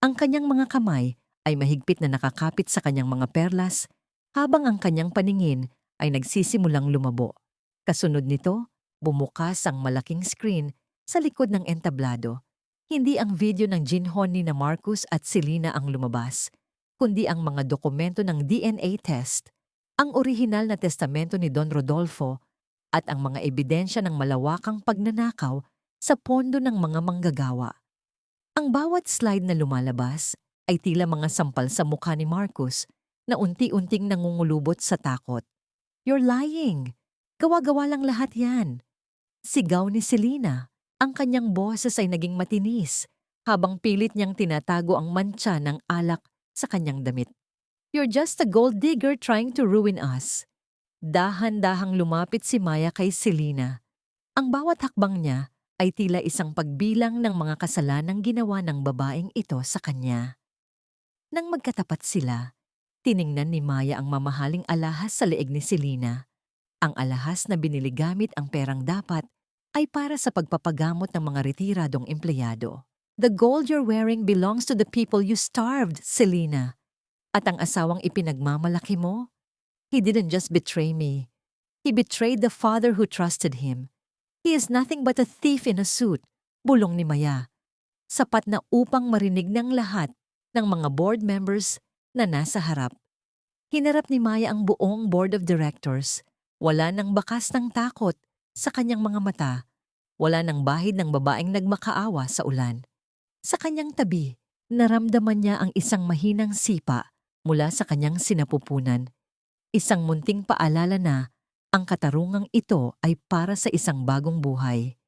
Ang kanyang mga kamay ay mahigpit na nakakapit sa kanyang mga perlas habang ang kanyang paningin ay nagsisimulang lumabo. Kasunod nito, bumukas ang malaking screen sa likod ng entablado. Hindi ang video ng ginhon ni na Marcos at Selena ang lumabas, kundi ang mga dokumento ng DNA test, ang orihinal na testamento ni Don Rodolfo at ang mga ebidensya ng malawakang pagnanakaw sa pondo ng mga manggagawa. Ang bawat slide na lumalabas ay tila mga sampal sa mukha ni Marcos na unti-unting nangungulubot sa takot. You're lying! Gawa-gawa lang lahat yan. Sigaw ni Selena. Ang kanyang boses ay naging matinis habang pilit niyang tinatago ang mantsa ng alak sa kanyang damit. You're just a gold digger trying to ruin us. Dahan-dahang lumapit si Maya kay Selena. Ang bawat hakbang niya ay tila isang pagbilang ng mga kasalanang ginawa ng babaeng ito sa kanya. Nang magkatapat sila, tiningnan ni Maya ang mamahaling alahas sa leeg ni Selena. Ang alahas na binili gamit ang perang dapat ay para sa pagpapagamot ng mga retiradong empleyado. The gold you're wearing belongs to the people you starved, Selena. At ang asawang ipinagmamalaki mo? He didn't just betray me. He betrayed the father who trusted him. He is nothing but a thief in a suit, bulong ni Maya. Sapat na upang marinig ng lahat ng mga board members na nasa harap. Hinarap ni Maya ang buong board of directors. Wala nang bakas ng takot sa kanyang mga mata. Wala nang bahid ng babaeng nagmakaawa sa ulan. Sa kanyang tabi, naramdaman niya ang isang mahinang sipa mula sa kanyang sinapupunan. Isang munting paalala na ang katarungang ito ay para sa isang bagong buhay.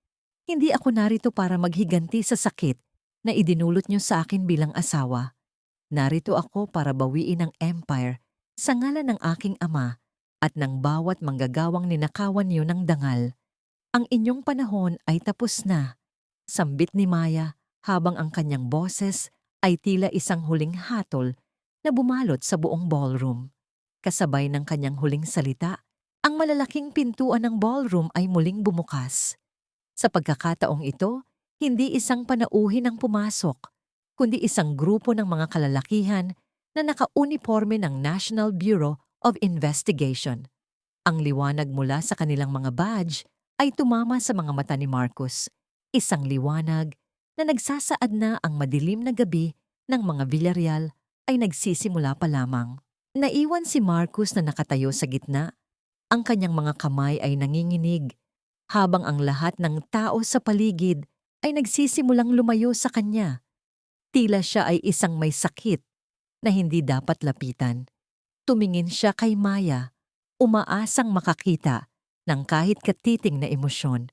Hindi ako narito para maghiganti sa sakit na idinulot niyo sa akin bilang asawa. Narito ako para bawiin ang empire sa ngalan ng aking ama at ng bawat manggagawang ninakawan niyo ng dangal. Ang inyong panahon ay tapos na, sambit ni Maya habang ang kanyang boses ay tila isang huling hatol na bumalot sa buong ballroom. Kasabay ng kanyang huling salita, ang malalaking pintuan ng ballroom ay muling bumukas. Sa pagkakataong ito, hindi isang panauhin ang pumasok, kundi isang grupo ng mga kalalakihan na nakauniforme ng National Bureau of Investigation. Ang liwanag mula sa kanilang mga badge ay tumama sa mga mata ni Marcos, isang liwanag na nagsasaad na ang madilim na gabi ng mga Villarreal ay nagsisimula pa lamang. Naiwan si Marcus na nakatayo sa gitna. Ang kanyang mga kamay ay nanginginig, habang ang lahat ng tao sa paligid ay nagsisimulang lumayo sa kanya. Tila siya ay isang may sakit na hindi dapat lapitan. Tumingin siya kay Maya, umaasang makakita ng kahit katiting na emosyon.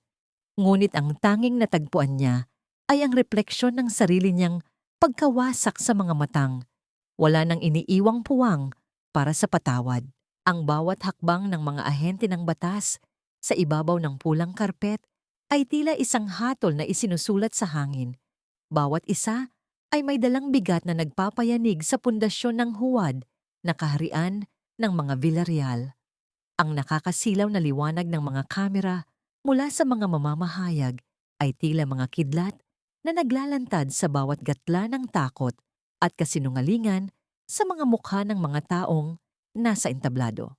Ngunit ang tanging natagpuan niya ay ang refleksyon ng sarili niyang pagkawasak sa mga matang. Wala nang iniiwang puwang para sa patawad. Ang bawat hakbang ng mga ahente ng batas sa ibabaw ng pulang karpet ay tila isang hatol na isinusulat sa hangin. Bawat isa ay may dalang bigat na nagpapayanig sa pundasyon ng huwad na kaharian ng mga Villarreal. Ang nakakasilaw na liwanag ng mga kamera mula sa mga mamamahayag ay tila mga kidlat na naglalantad sa bawat gatla ng takot at kasinungalingan sa mga mukha ng mga taong nasa entablado.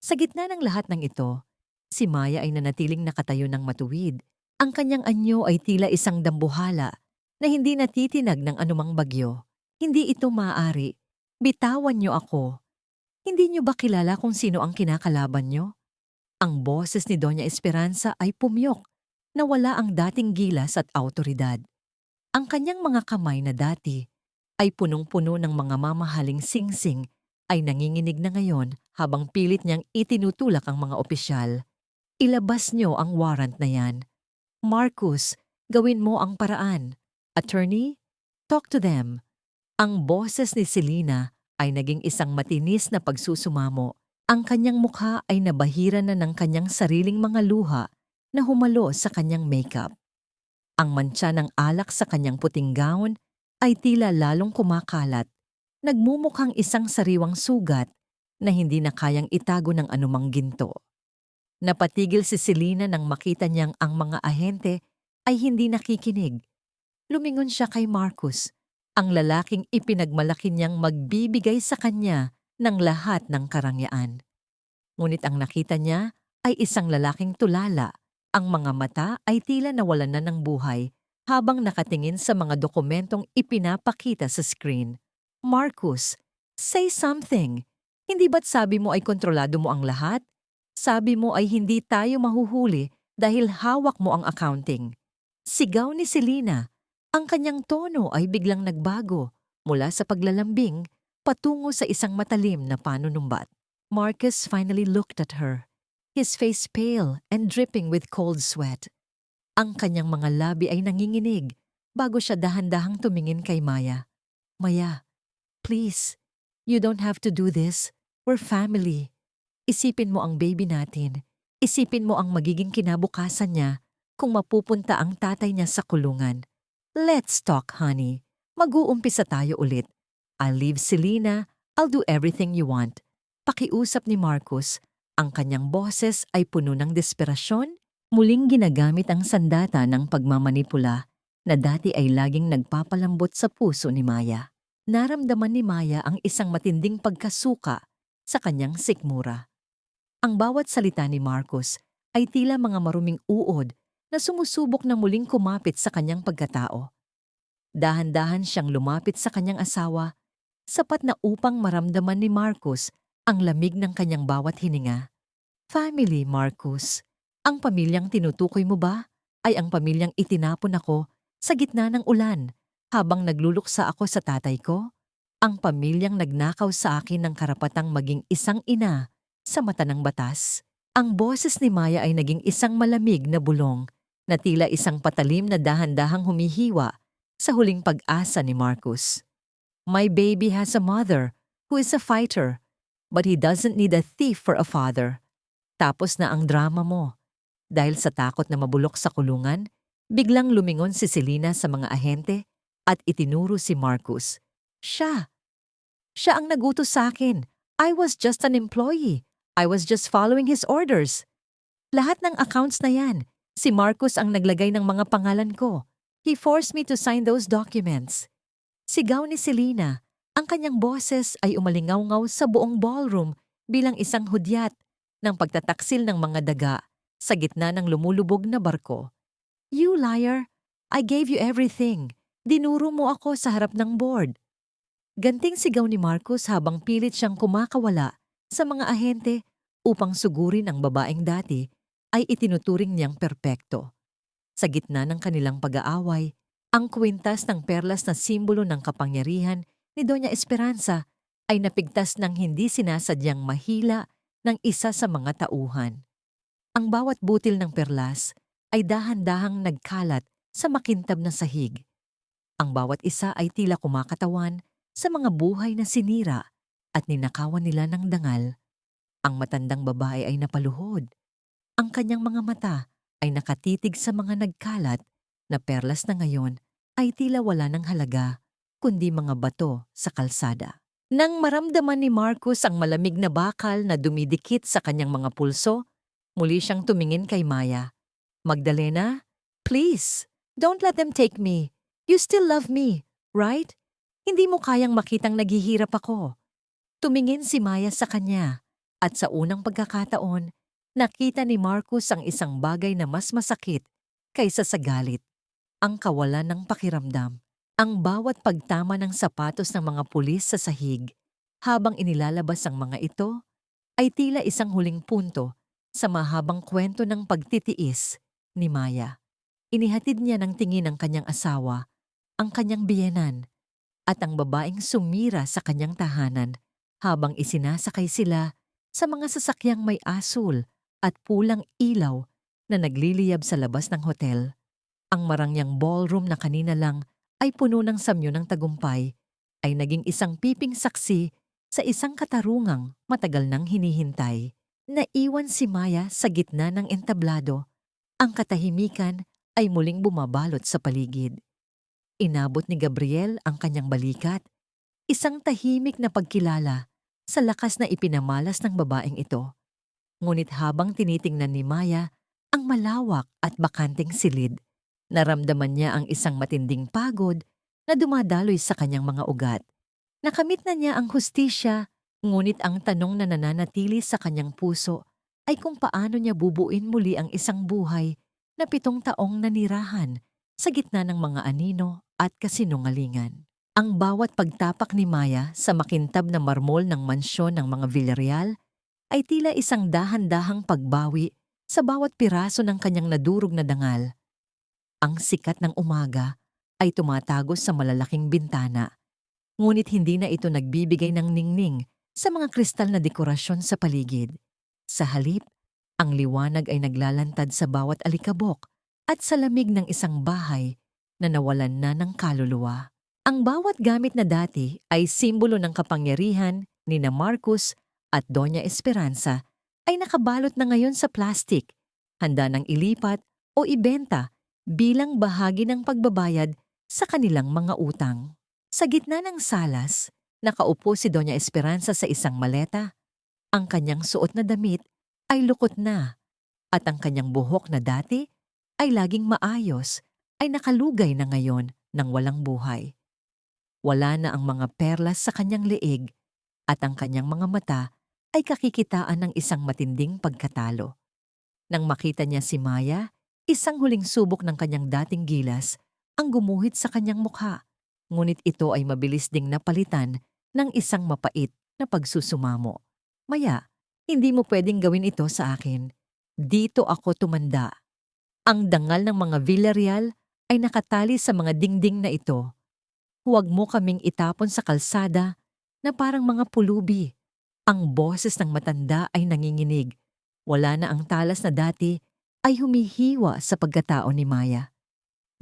Sa gitna ng lahat ng ito, si Maya ay nanatiling nakatayo ng matuwid. Ang kanyang anyo ay tila isang dambuhala na hindi natitinag ng anumang bagyo. Hindi ito maaari. Bitawan niyo ako. Hindi niyo ba kilala kung sino ang kinakalaban niyo? Ang boses ni Doña Esperanza ay pumyok na wala ang dating gilas at awtoridad. Ang kanyang mga kamay na dati ay punong-puno ng mga mamahaling singsing ay nanginginig na ngayon habang pilit niyang itinutulak ang mga opisyal. Ilabas niyo ang warrant na yan. Marcus, gawin mo ang paraan. Attorney, talk to them. Ang boses ni Selena ay naging isang matinis na pagsusumamo. Ang kanyang mukha ay nabahira na ng kanyang sariling mga luha na humalo sa kanyang makeup. Ang mantsa ng alak sa kanyang puting gown ay tila lalong kumakalat, nagmumukhang isang sariwang sugat na hindi na kayang itago ng anumang ginto. Napatigil si Selena nang makita niyang ang mga ahente ay hindi nakikinig. Lumingon siya kay Marcus, ang lalaking ipinagmalaki niyang magbibigay sa kanya ng lahat ng karangyaan. Ngunit ang nakita niya ay isang lalaking tulala. Ang mga mata ay tila nawalan na ng buhay habang nakatingin sa mga dokumentong ipinapakita sa screen. Marcus, say something. Hindi ba't sabi mo ay kontrolado mo ang lahat? Sabi mo ay hindi tayo mahuhuli dahil hawak mo ang accounting. Sigaw ni Selena. Ang kanyang tono ay biglang nagbago mula sa paglalambing patungo sa isang matalim na panunumbat. Marcus finally looked at her, his face pale and dripping with cold sweat. Ang kanyang mga labi ay nanginginig bago siya dahan-dahang tumingin kay Maya. Maya, please, you don't have to do this. We're family. Isipin mo ang baby natin. Isipin mo ang magiging kinabukasan niya kung mapupunta ang tatay niya sa kulungan. Let's talk, honey. Mag-uumpisa tayo ulit. I'll leave Selena. I'll do everything you want. Pakiusap ni Marcus. Ang kanyang boses ay puno ng desperasyon. Muling ginagamit ang sandata ng pagmamanipula na dati ay laging nagpapalambot sa puso ni Maya. Naramdaman ni Maya ang isang matinding pagkasuka sa kanyang sikmura. Ang bawat salita ni Marcus ay tila mga maruming uod na sumusubok na muling kumapit sa kanyang pagkatao. Dahan-dahan siyang lumapit sa kanyang asawa, sapat na upang maramdaman ni Marcus ang lamig ng kanyang bawat hininga. Family, Marcus. Ang pamilyang tinutukoy mo ba ay ang pamilyang itinapon ako sa gitna ng ulan habang nagluluksa ako sa tatay ko? Ang pamilyang nagnakaw sa akin ng karapatang maging isang ina sa mata ng batas? Ang boses ni Maya ay naging isang malamig na bulong na tila isang patalim na dahan-dahang humihiwa sa huling pag-asa ni Marcus. My baby has a mother who is a fighter, but he doesn't need a thief for a father. Tapos na ang drama mo. Dahil sa takot na mabulok sa kulungan, biglang lumingon si Selena sa mga ahente at itinuro si Marcus. Siya ang nagutos sa akin. I was just an employee. I was just following his orders. Lahat ng accounts na yan, si Marcus ang naglagay ng mga pangalan ko. He forced me to sign those documents. Sigaw ni Selena. Ang kanyang boses ay umalingaw-ngaw sa buong ballroom bilang isang hudyat ng pagtataksil ng mga daga sa gitna ng lumulubog na barko. You liar! I gave you everything. Dinuro mo ako sa harap ng board. Ganting sigaw ni Marcos habang pilit siyang kumakawala sa mga ahente upang sugurin ang babaeng dati ay itinuturing niyang perpekto. Sa gitna ng kanilang pag-aaway, ang kwintas ng perlas na simbolo ng kapangyarihan ni Doña Esperanza ay napigtas ng hindi sinasadyang mahila ng isa sa mga tauhan. Ang bawat butil ng perlas ay dahan-dahang nagkalat sa makintab na sahig. Ang bawat isa ay tila kumakatawan sa mga buhay na sinira at ninakawan nila ng dangal. Ang matandang babae ay napaluhod. Ang kanyang mga mata ay nakatitig sa mga nagkalat na perlas na ngayon ay tila wala ng halaga, kundi mga bato sa kalsada. Nang maramdaman ni Marcos ang malamig na bakal na dumidikit sa kanyang mga pulso, muli siyang tumingin kay Maya. Magdalena, please, don't let them take me. You still love me, right? Hindi mo kayang makitang naghihirap ako. Tumingin si Maya sa kanya at sa unang pagkakataon, nakita ni Marcos ang isang bagay na mas masakit kaysa sa galit. Ang kawalan ng pakiramdam. Ang bawat pagtama ng sapatos ng mga pulis sa sahig habang inilalabas ang mga ito ay tila isang huling punto sa mahabang kwento ng pagtitiis ni Maya. Inihatid niya ng tingin ang kanyang asawa, ang kanyang biyenan, at ang babaeng sumira sa kanyang tahanan habang isinasakay sila sa mga sasakyang may asul at pulang ilaw na nagliliyab sa labas ng hotel. Ang marangyang ballroom na kanina lang ay puno ng samyo ng tagumpay ay naging isang piping saksi sa isang katarungang matagal nang hinihintay. Naiwan si Maya sa gitna ng entablado. Ang katahimikan ay muling bumabalot sa paligid. Inabot ni Gabriel ang kanyang balikat, isang tahimik na pagkilala sa lakas na ipinamalas ng babaeng ito. Ngunit habang tinitingnan ni Maya ang malawak at bakanting silid, naramdaman niya ang isang matinding pagod na dumadaloy sa kanyang mga ugat. Nakamit na niya ang hustisya, ngunit ang tanong na nananatili sa kanyang puso ay kung paano niya bubuin muli ang isang buhay na 7 taong nanirahan sa gitna ng mga anino at kasinungalingan. Ang bawat pagtapak ni Maya sa makintab na marmol ng mansyon ng mga Villarreal ay tila isang dahan-dahang pagbawi sa bawat piraso ng kanyang nadurog na dangal. Ang sikat ng umaga ay tumatagos sa malalaking bintana, ngunit hindi na ito nagbibigay ng ningning sa mga kristal na dekorasyon sa paligid. Sa halip, ang liwanag ay naglalantad sa bawat alikabok at sa lamig ng isang bahay na nawalan na ng kaluluwa. Ang bawat gamit na dati ay simbolo ng kapangyarihan ni na Marcos at Doña Esperanza ay nakabalot na ngayon sa plastik, handa ng ilipat o ibenta bilang bahagi ng pagbabayad sa kanilang mga utang. Sa gitna ng salas, nakaupo si Doña Esperanza sa isang maleta. Ang kanyang suot na damit ay lukot na at ang kanyang buhok na dati ay laging maayos ay nakalugay na ngayon ng walang buhay. Wala na ang mga perlas sa kanyang leeg at ang kanyang mga mata ay kakikitaan ng isang matinding pagkatalo. Nang makita niya si Maya, isang huling subok ng kanyang dating gilas ang gumuhit sa kanyang mukha, ngunit ito ay mabilis ding napalitan ng isang mapait na pagsusumamo. Maya, hindi mo pwedeng gawin ito sa akin. Dito ako tumanda. Ang dangal ng mga Villarreal ay nakatali sa mga dingding na ito. Huwag mo kaming itapon sa kalsada na parang mga pulubi. Ang boses ng matanda ay nanginginig. Wala na ang talas na dati ay humihiwa sa pagkatao ni Maya.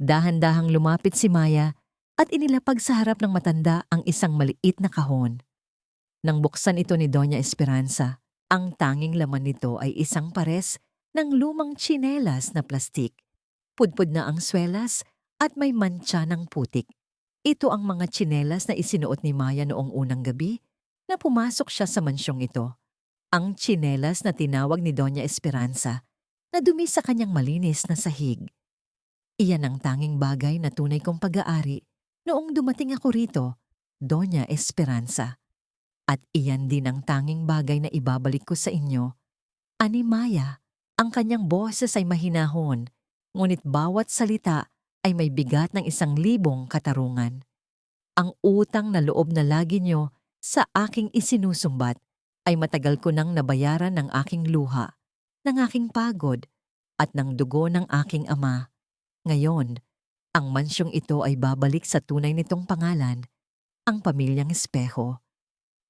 Dahan-dahang lumapit si Maya at inilapag sa harap ng matanda ang isang maliit na kahon. Nang buksan ito ni Doña Esperanza, ang tanging laman nito ay isang pares ng lumang tsinelas na plastik. Pudpud na ang swelas at may mantsa ng putik. Ito ang mga tsinelas na isinuot ni Maya noong unang gabi na pumasok siya sa mansyong ito. Ang tsinelas na tinawag ni Doña Esperanza na dumi sa kanyang malinis na sahig. Iyan ang tanging bagay na tunay kong pag-aari noong dumating ako rito, Doña Esperanza. At iyan din ang tanging bagay na ibabalik ko sa inyo. Ani Maya, ang kanyang boses ay mahinahon, ngunit bawat salita ay may bigat ng 1,000 katarungan. Ang utang na loob na lagi nyo sa aking isinusumbat ay matagal ko nang nabayaran ng aking luha, ng aking pagod, at ng dugo ng aking ama. Ngayon, ang mansyong ito ay babalik sa tunay nitong pangalan, ang Pamilyang Espejo.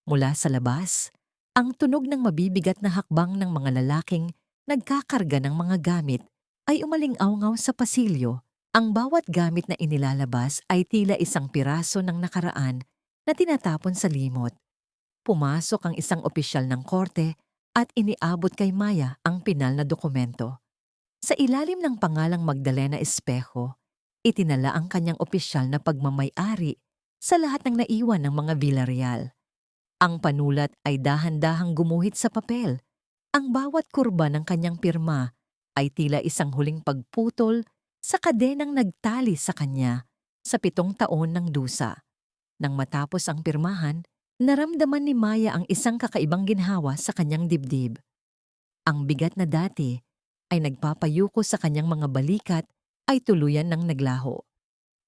Mula sa labas, ang tunog ng mabibigat na hakbang ng mga lalaking nagkakarga ng mga gamit ay umaling-awngaw sa pasilyo. Ang bawat gamit na inilalabas ay tila isang piraso ng nakaraan na tinatapon sa limot. Pumasok ang isang opisyal ng korte at iniabot kay Maya ang pinal na dokumento. Sa ilalim ng pangalang Magdalena Espejo, itinala ang kanyang opisyal na pagmamay-ari sa lahat ng naiwan ng mga Villarreal. Ang panulat ay dahan-dahang gumuhit sa papel. Ang bawat kurba ng kanyang pirma ay tila isang huling pagputol sa kadenang nagtali sa kanya sa 7 taon ng dusa. Nang matapos ang pirmahan, naramdaman ni Maya ang isang kakaibang ginhawa sa kanyang dibdib. Ang bigat na dati ay nagpapayuko sa kanyang mga balikat ay tuluyan ng naglaho.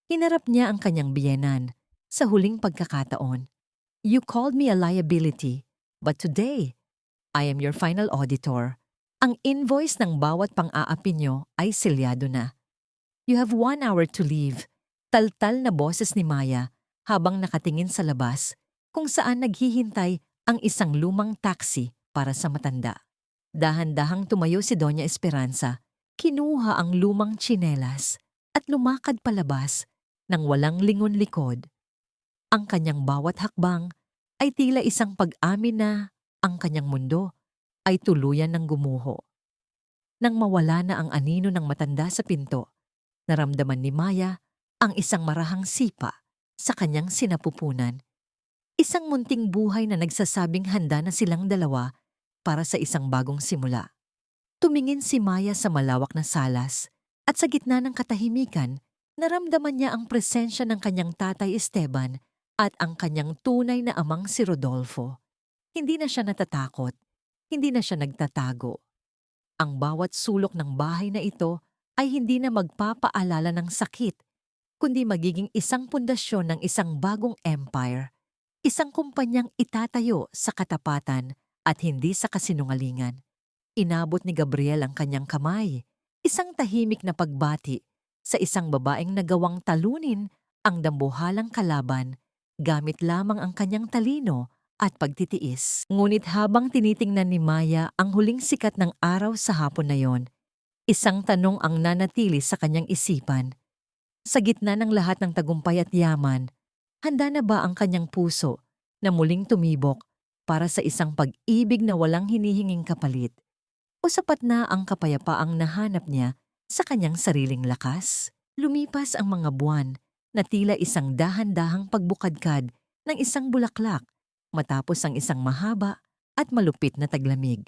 Hinarap niya ang kanyang biyenan sa huling pagkakataon. You called me a liability, but today, I am your final auditor. Ang invoice ng bawat pang-aapi nyo ay selyado na. You have 1 hour to leave. Taltal na boses ni Maya habang nakatingin sa labas kung saan naghihintay ang isang lumang taxi para sa matanda. Dahan-dahang tumayo si Doña Esperanza, kinuha ang lumang tsinelas at lumakad palabas nang walang lingon likod. Ang kanyang bawat hakbang ay tila isang pag-amin na ang kanyang mundo ay tuluyan ng gumuho. Nang mawala na ang anino ng matanda sa pinto, naramdaman ni Maya ang isang marahang sipa sa kanyang sinapupunan. Isang munting buhay na nagsasabing handa na silang dalawa para sa isang bagong simula. Tumingin si Maya sa malawak na salas at sa gitna ng katahimikan, naramdaman niya ang presensya ng kanyang tatay Esteban at ang kanyang tunay na amang si Rodolfo. Hindi na siya natatakot, hindi na siya nagtatago. Ang bawat sulok ng bahay na ito ay hindi na magpapaalala ng sakit, kundi magiging isang pundasyon ng isang bagong empire, isang kumpanyang itatayo sa katapatan at hindi sa kasinungalingan. Inabot ni Gabriel ang kanyang kamay, isang tahimik na pagbati sa isang babaeng nagawang talunin ang dambuhalang kalaban gamit lamang ang kanyang talino at pagtitiis. Ngunit habang tinitingnan ni Maya ang huling sikat ng araw sa hapon na yon, isang tanong ang nanatili sa kanyang isipan. Sa gitna ng lahat ng tagumpay at yaman, handa na ba ang kanyang puso na muling tumibok para sa isang pag-ibig na walang hinihinging kapalit? O sapat na ang kapayapaang nahanap niya sa kanyang sariling lakas? Lumipas ang mga buwan na tila isang dahan-dahang pagbukadkad ng isang bulaklak matapos ang isang mahaba at malupit na taglamig.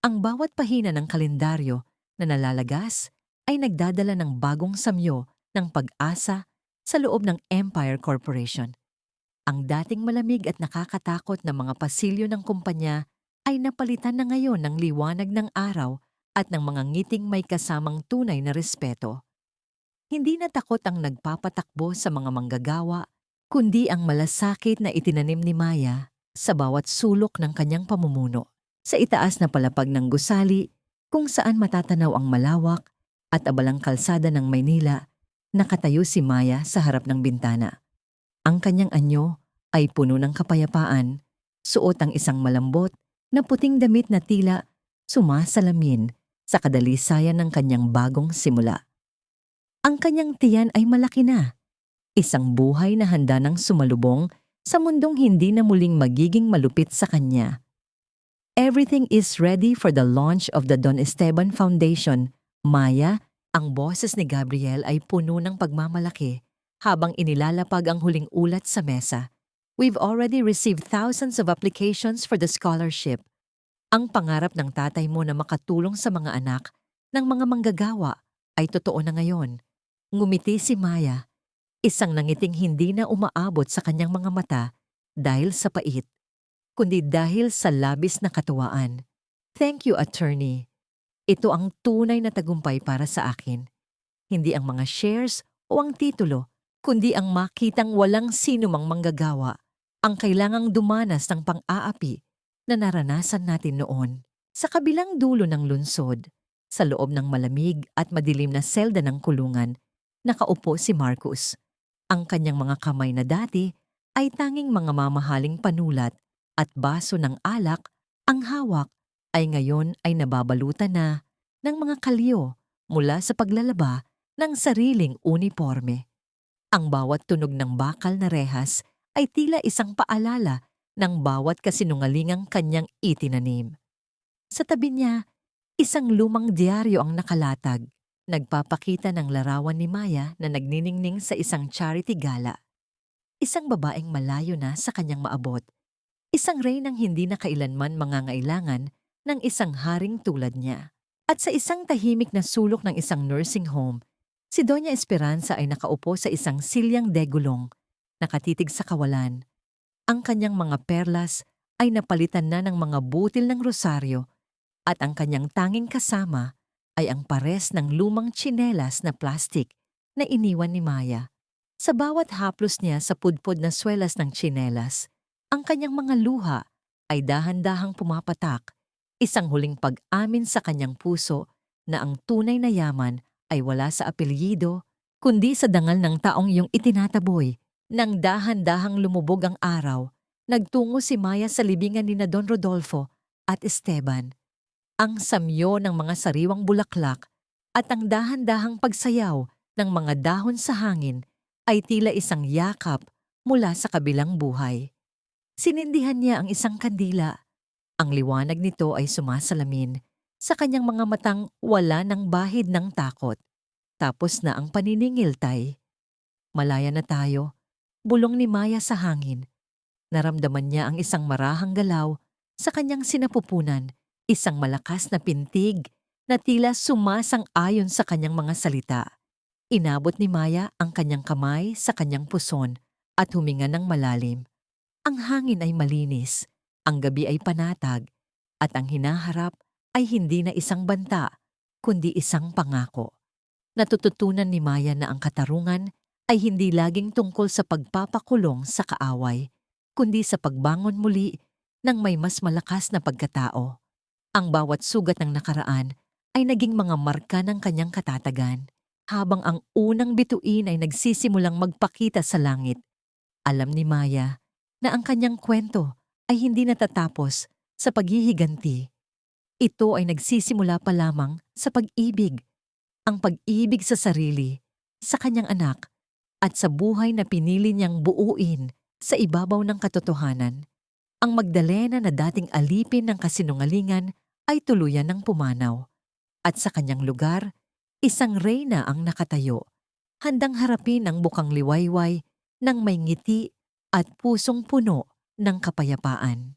Ang bawat pahina ng kalendaryo na nalalagas ay nagdadala ng bagong samyo ng pag-asa sa loob ng Empire Corporation. Ang dating malamig at nakakatakot na mga pasilyo ng kumpanya ay napalitan na ngayon ng liwanag ng araw at ng mga ngiting may kasamang tunay na respeto. Hindi na takot ang nagpapatakbo sa mga manggagawa, kundi ang malasakit na itinanim ni Maya sa bawat sulok ng kanyang pamumuno. Sa itaas na palapag ng gusali, kung saan matatanaw ang malawak at abalang kalsada ng Maynila, nakatayo si Maya sa harap ng bintana. Ang kanyang anyo ay puno ng kapayapaan, suot ang isang malambot na puting damit na tila sumasalamin sa kadalisayan ng kanyang bagong simula. Ang kanyang tiyan ay malaki na, isang buhay na handa ng sumalubong sa mundong hindi na muling magiging malupit sa kanya. Everything is ready for the launch of the Don Esteban Foundation. Maya, ang boses ni Gabriel ay puno ng pagmamalaki habang inilalapag ang huling ulat sa mesa. We've already received thousands of applications for the scholarship. Ang pangarap ng tatay mo na makatulong sa mga anak ng mga manggagawa ay totoo na ngayon. Ngumiti si Maya, isang nangiting hindi na umaabot sa kanyang mga mata dahil sa pait, kundi dahil sa labis na katuwaan. Thank you, attorney. Ito ang tunay na tagumpay para sa akin. Hindi ang mga shares o ang titulo, kundi ang makitang walang sino mang manggagawa ang kailangang dumanas ng pang-aapi na naranasan natin noon. Sa kabilang dulo ng lungsod, sa loob ng malamig at madilim na selda ng kulungan, nakaupo si Marcus. Ang kanyang mga kamay na dati ay tanging mga mamahaling panulat at baso ng alak, ang hawak ay ngayon ay nababalutan na ng mga kalyo mula sa paglalaba ng sariling uniporme. Ang bawat tunog ng bakal na rehas ay tila isang paalala ng bawat kasinungalingang kanyang itinanim. Sa tabi niya, isang lumang diaryo ang nakalatag, nagpapakita ng larawan ni Maya na nagniningning sa isang charity gala. Isang babaeng malayo na sa kanyang maabot, isang reynang hindi na kailanman mangangailangan ng isang haring tulad niya. At sa isang tahimik na sulok ng isang nursing home, si Doña Esperanza ay nakaupo sa isang silyang degulong, nakatitig sa kawalan. Ang kanyang mga perlas ay napalitan na ng mga butil ng rosaryo at ang kanyang tanging kasama ay ang pares ng lumang tsinelas na plastik na iniwan ni Maya. Sa bawat haplos niya sa pudpod na swelas ng tsinelas, ang kanyang mga luha ay dahan-dahang pumapatak, isang huling pag-amin sa kanyang puso na ang tunay na yaman ay wala sa apelyido, kundi sa dangal ng taong iyong itinataboy. Nang dahan-dahang lumubog ang araw, nagtungo si Maya sa libingan ni na Don Rodolfo at Esteban. Ang samyo ng mga sariwang bulaklak at ang dahan-dahang pagsayaw ng mga dahon sa hangin ay tila isang yakap mula sa kabilang buhay. Sinindihan niya ang isang kandila. Ang liwanag nito ay sumasalamin sa kanyang mga matang wala ng bahid ng takot. Tapos na ang paniningiltay. Malaya na tayo, bulong ni Maya sa hangin. Naramdaman niya ang isang marahang galaw sa kanyang sinapupunan, isang malakas na pintig na tila sumasang-ayon sa kanyang mga salita. Inabot ni Maya ang kanyang kamay sa kanyang puson at huminga ng malalim. Ang hangin ay malinis, ang gabi ay panatag, at ang hinaharap ay hindi na isang banta, kundi isang pangako. Natututunan ni Maya na ang katarungan ay hindi laging tungkol sa pagpapakulong sa kaaway, kundi sa pagbangon muli ng may mas malakas na pagkatao. Ang bawat sugat ng nakaraan ay naging mga marka ng kanyang katatagan, habang ang unang bituin ay nagsisimulang magpakita sa langit. Alam ni Maya na ang kanyang kwento ay hindi natatapos sa paghihiganti. Ito ay nagsisimula pa lamang sa pag-ibig, ang pag-ibig sa sarili, sa kanyang anak, at sa buhay na pinili niyang buuin sa ibabaw ng katotohanan. Ang Magdalena na dating alipin ng kasinungalingan ay tuluyan ng pumanaw. At sa kanyang lugar, isang reyna ang nakatayo, handang harapin ang bukang liwayway ng may ngiti at pusong puno ng kapayapaan.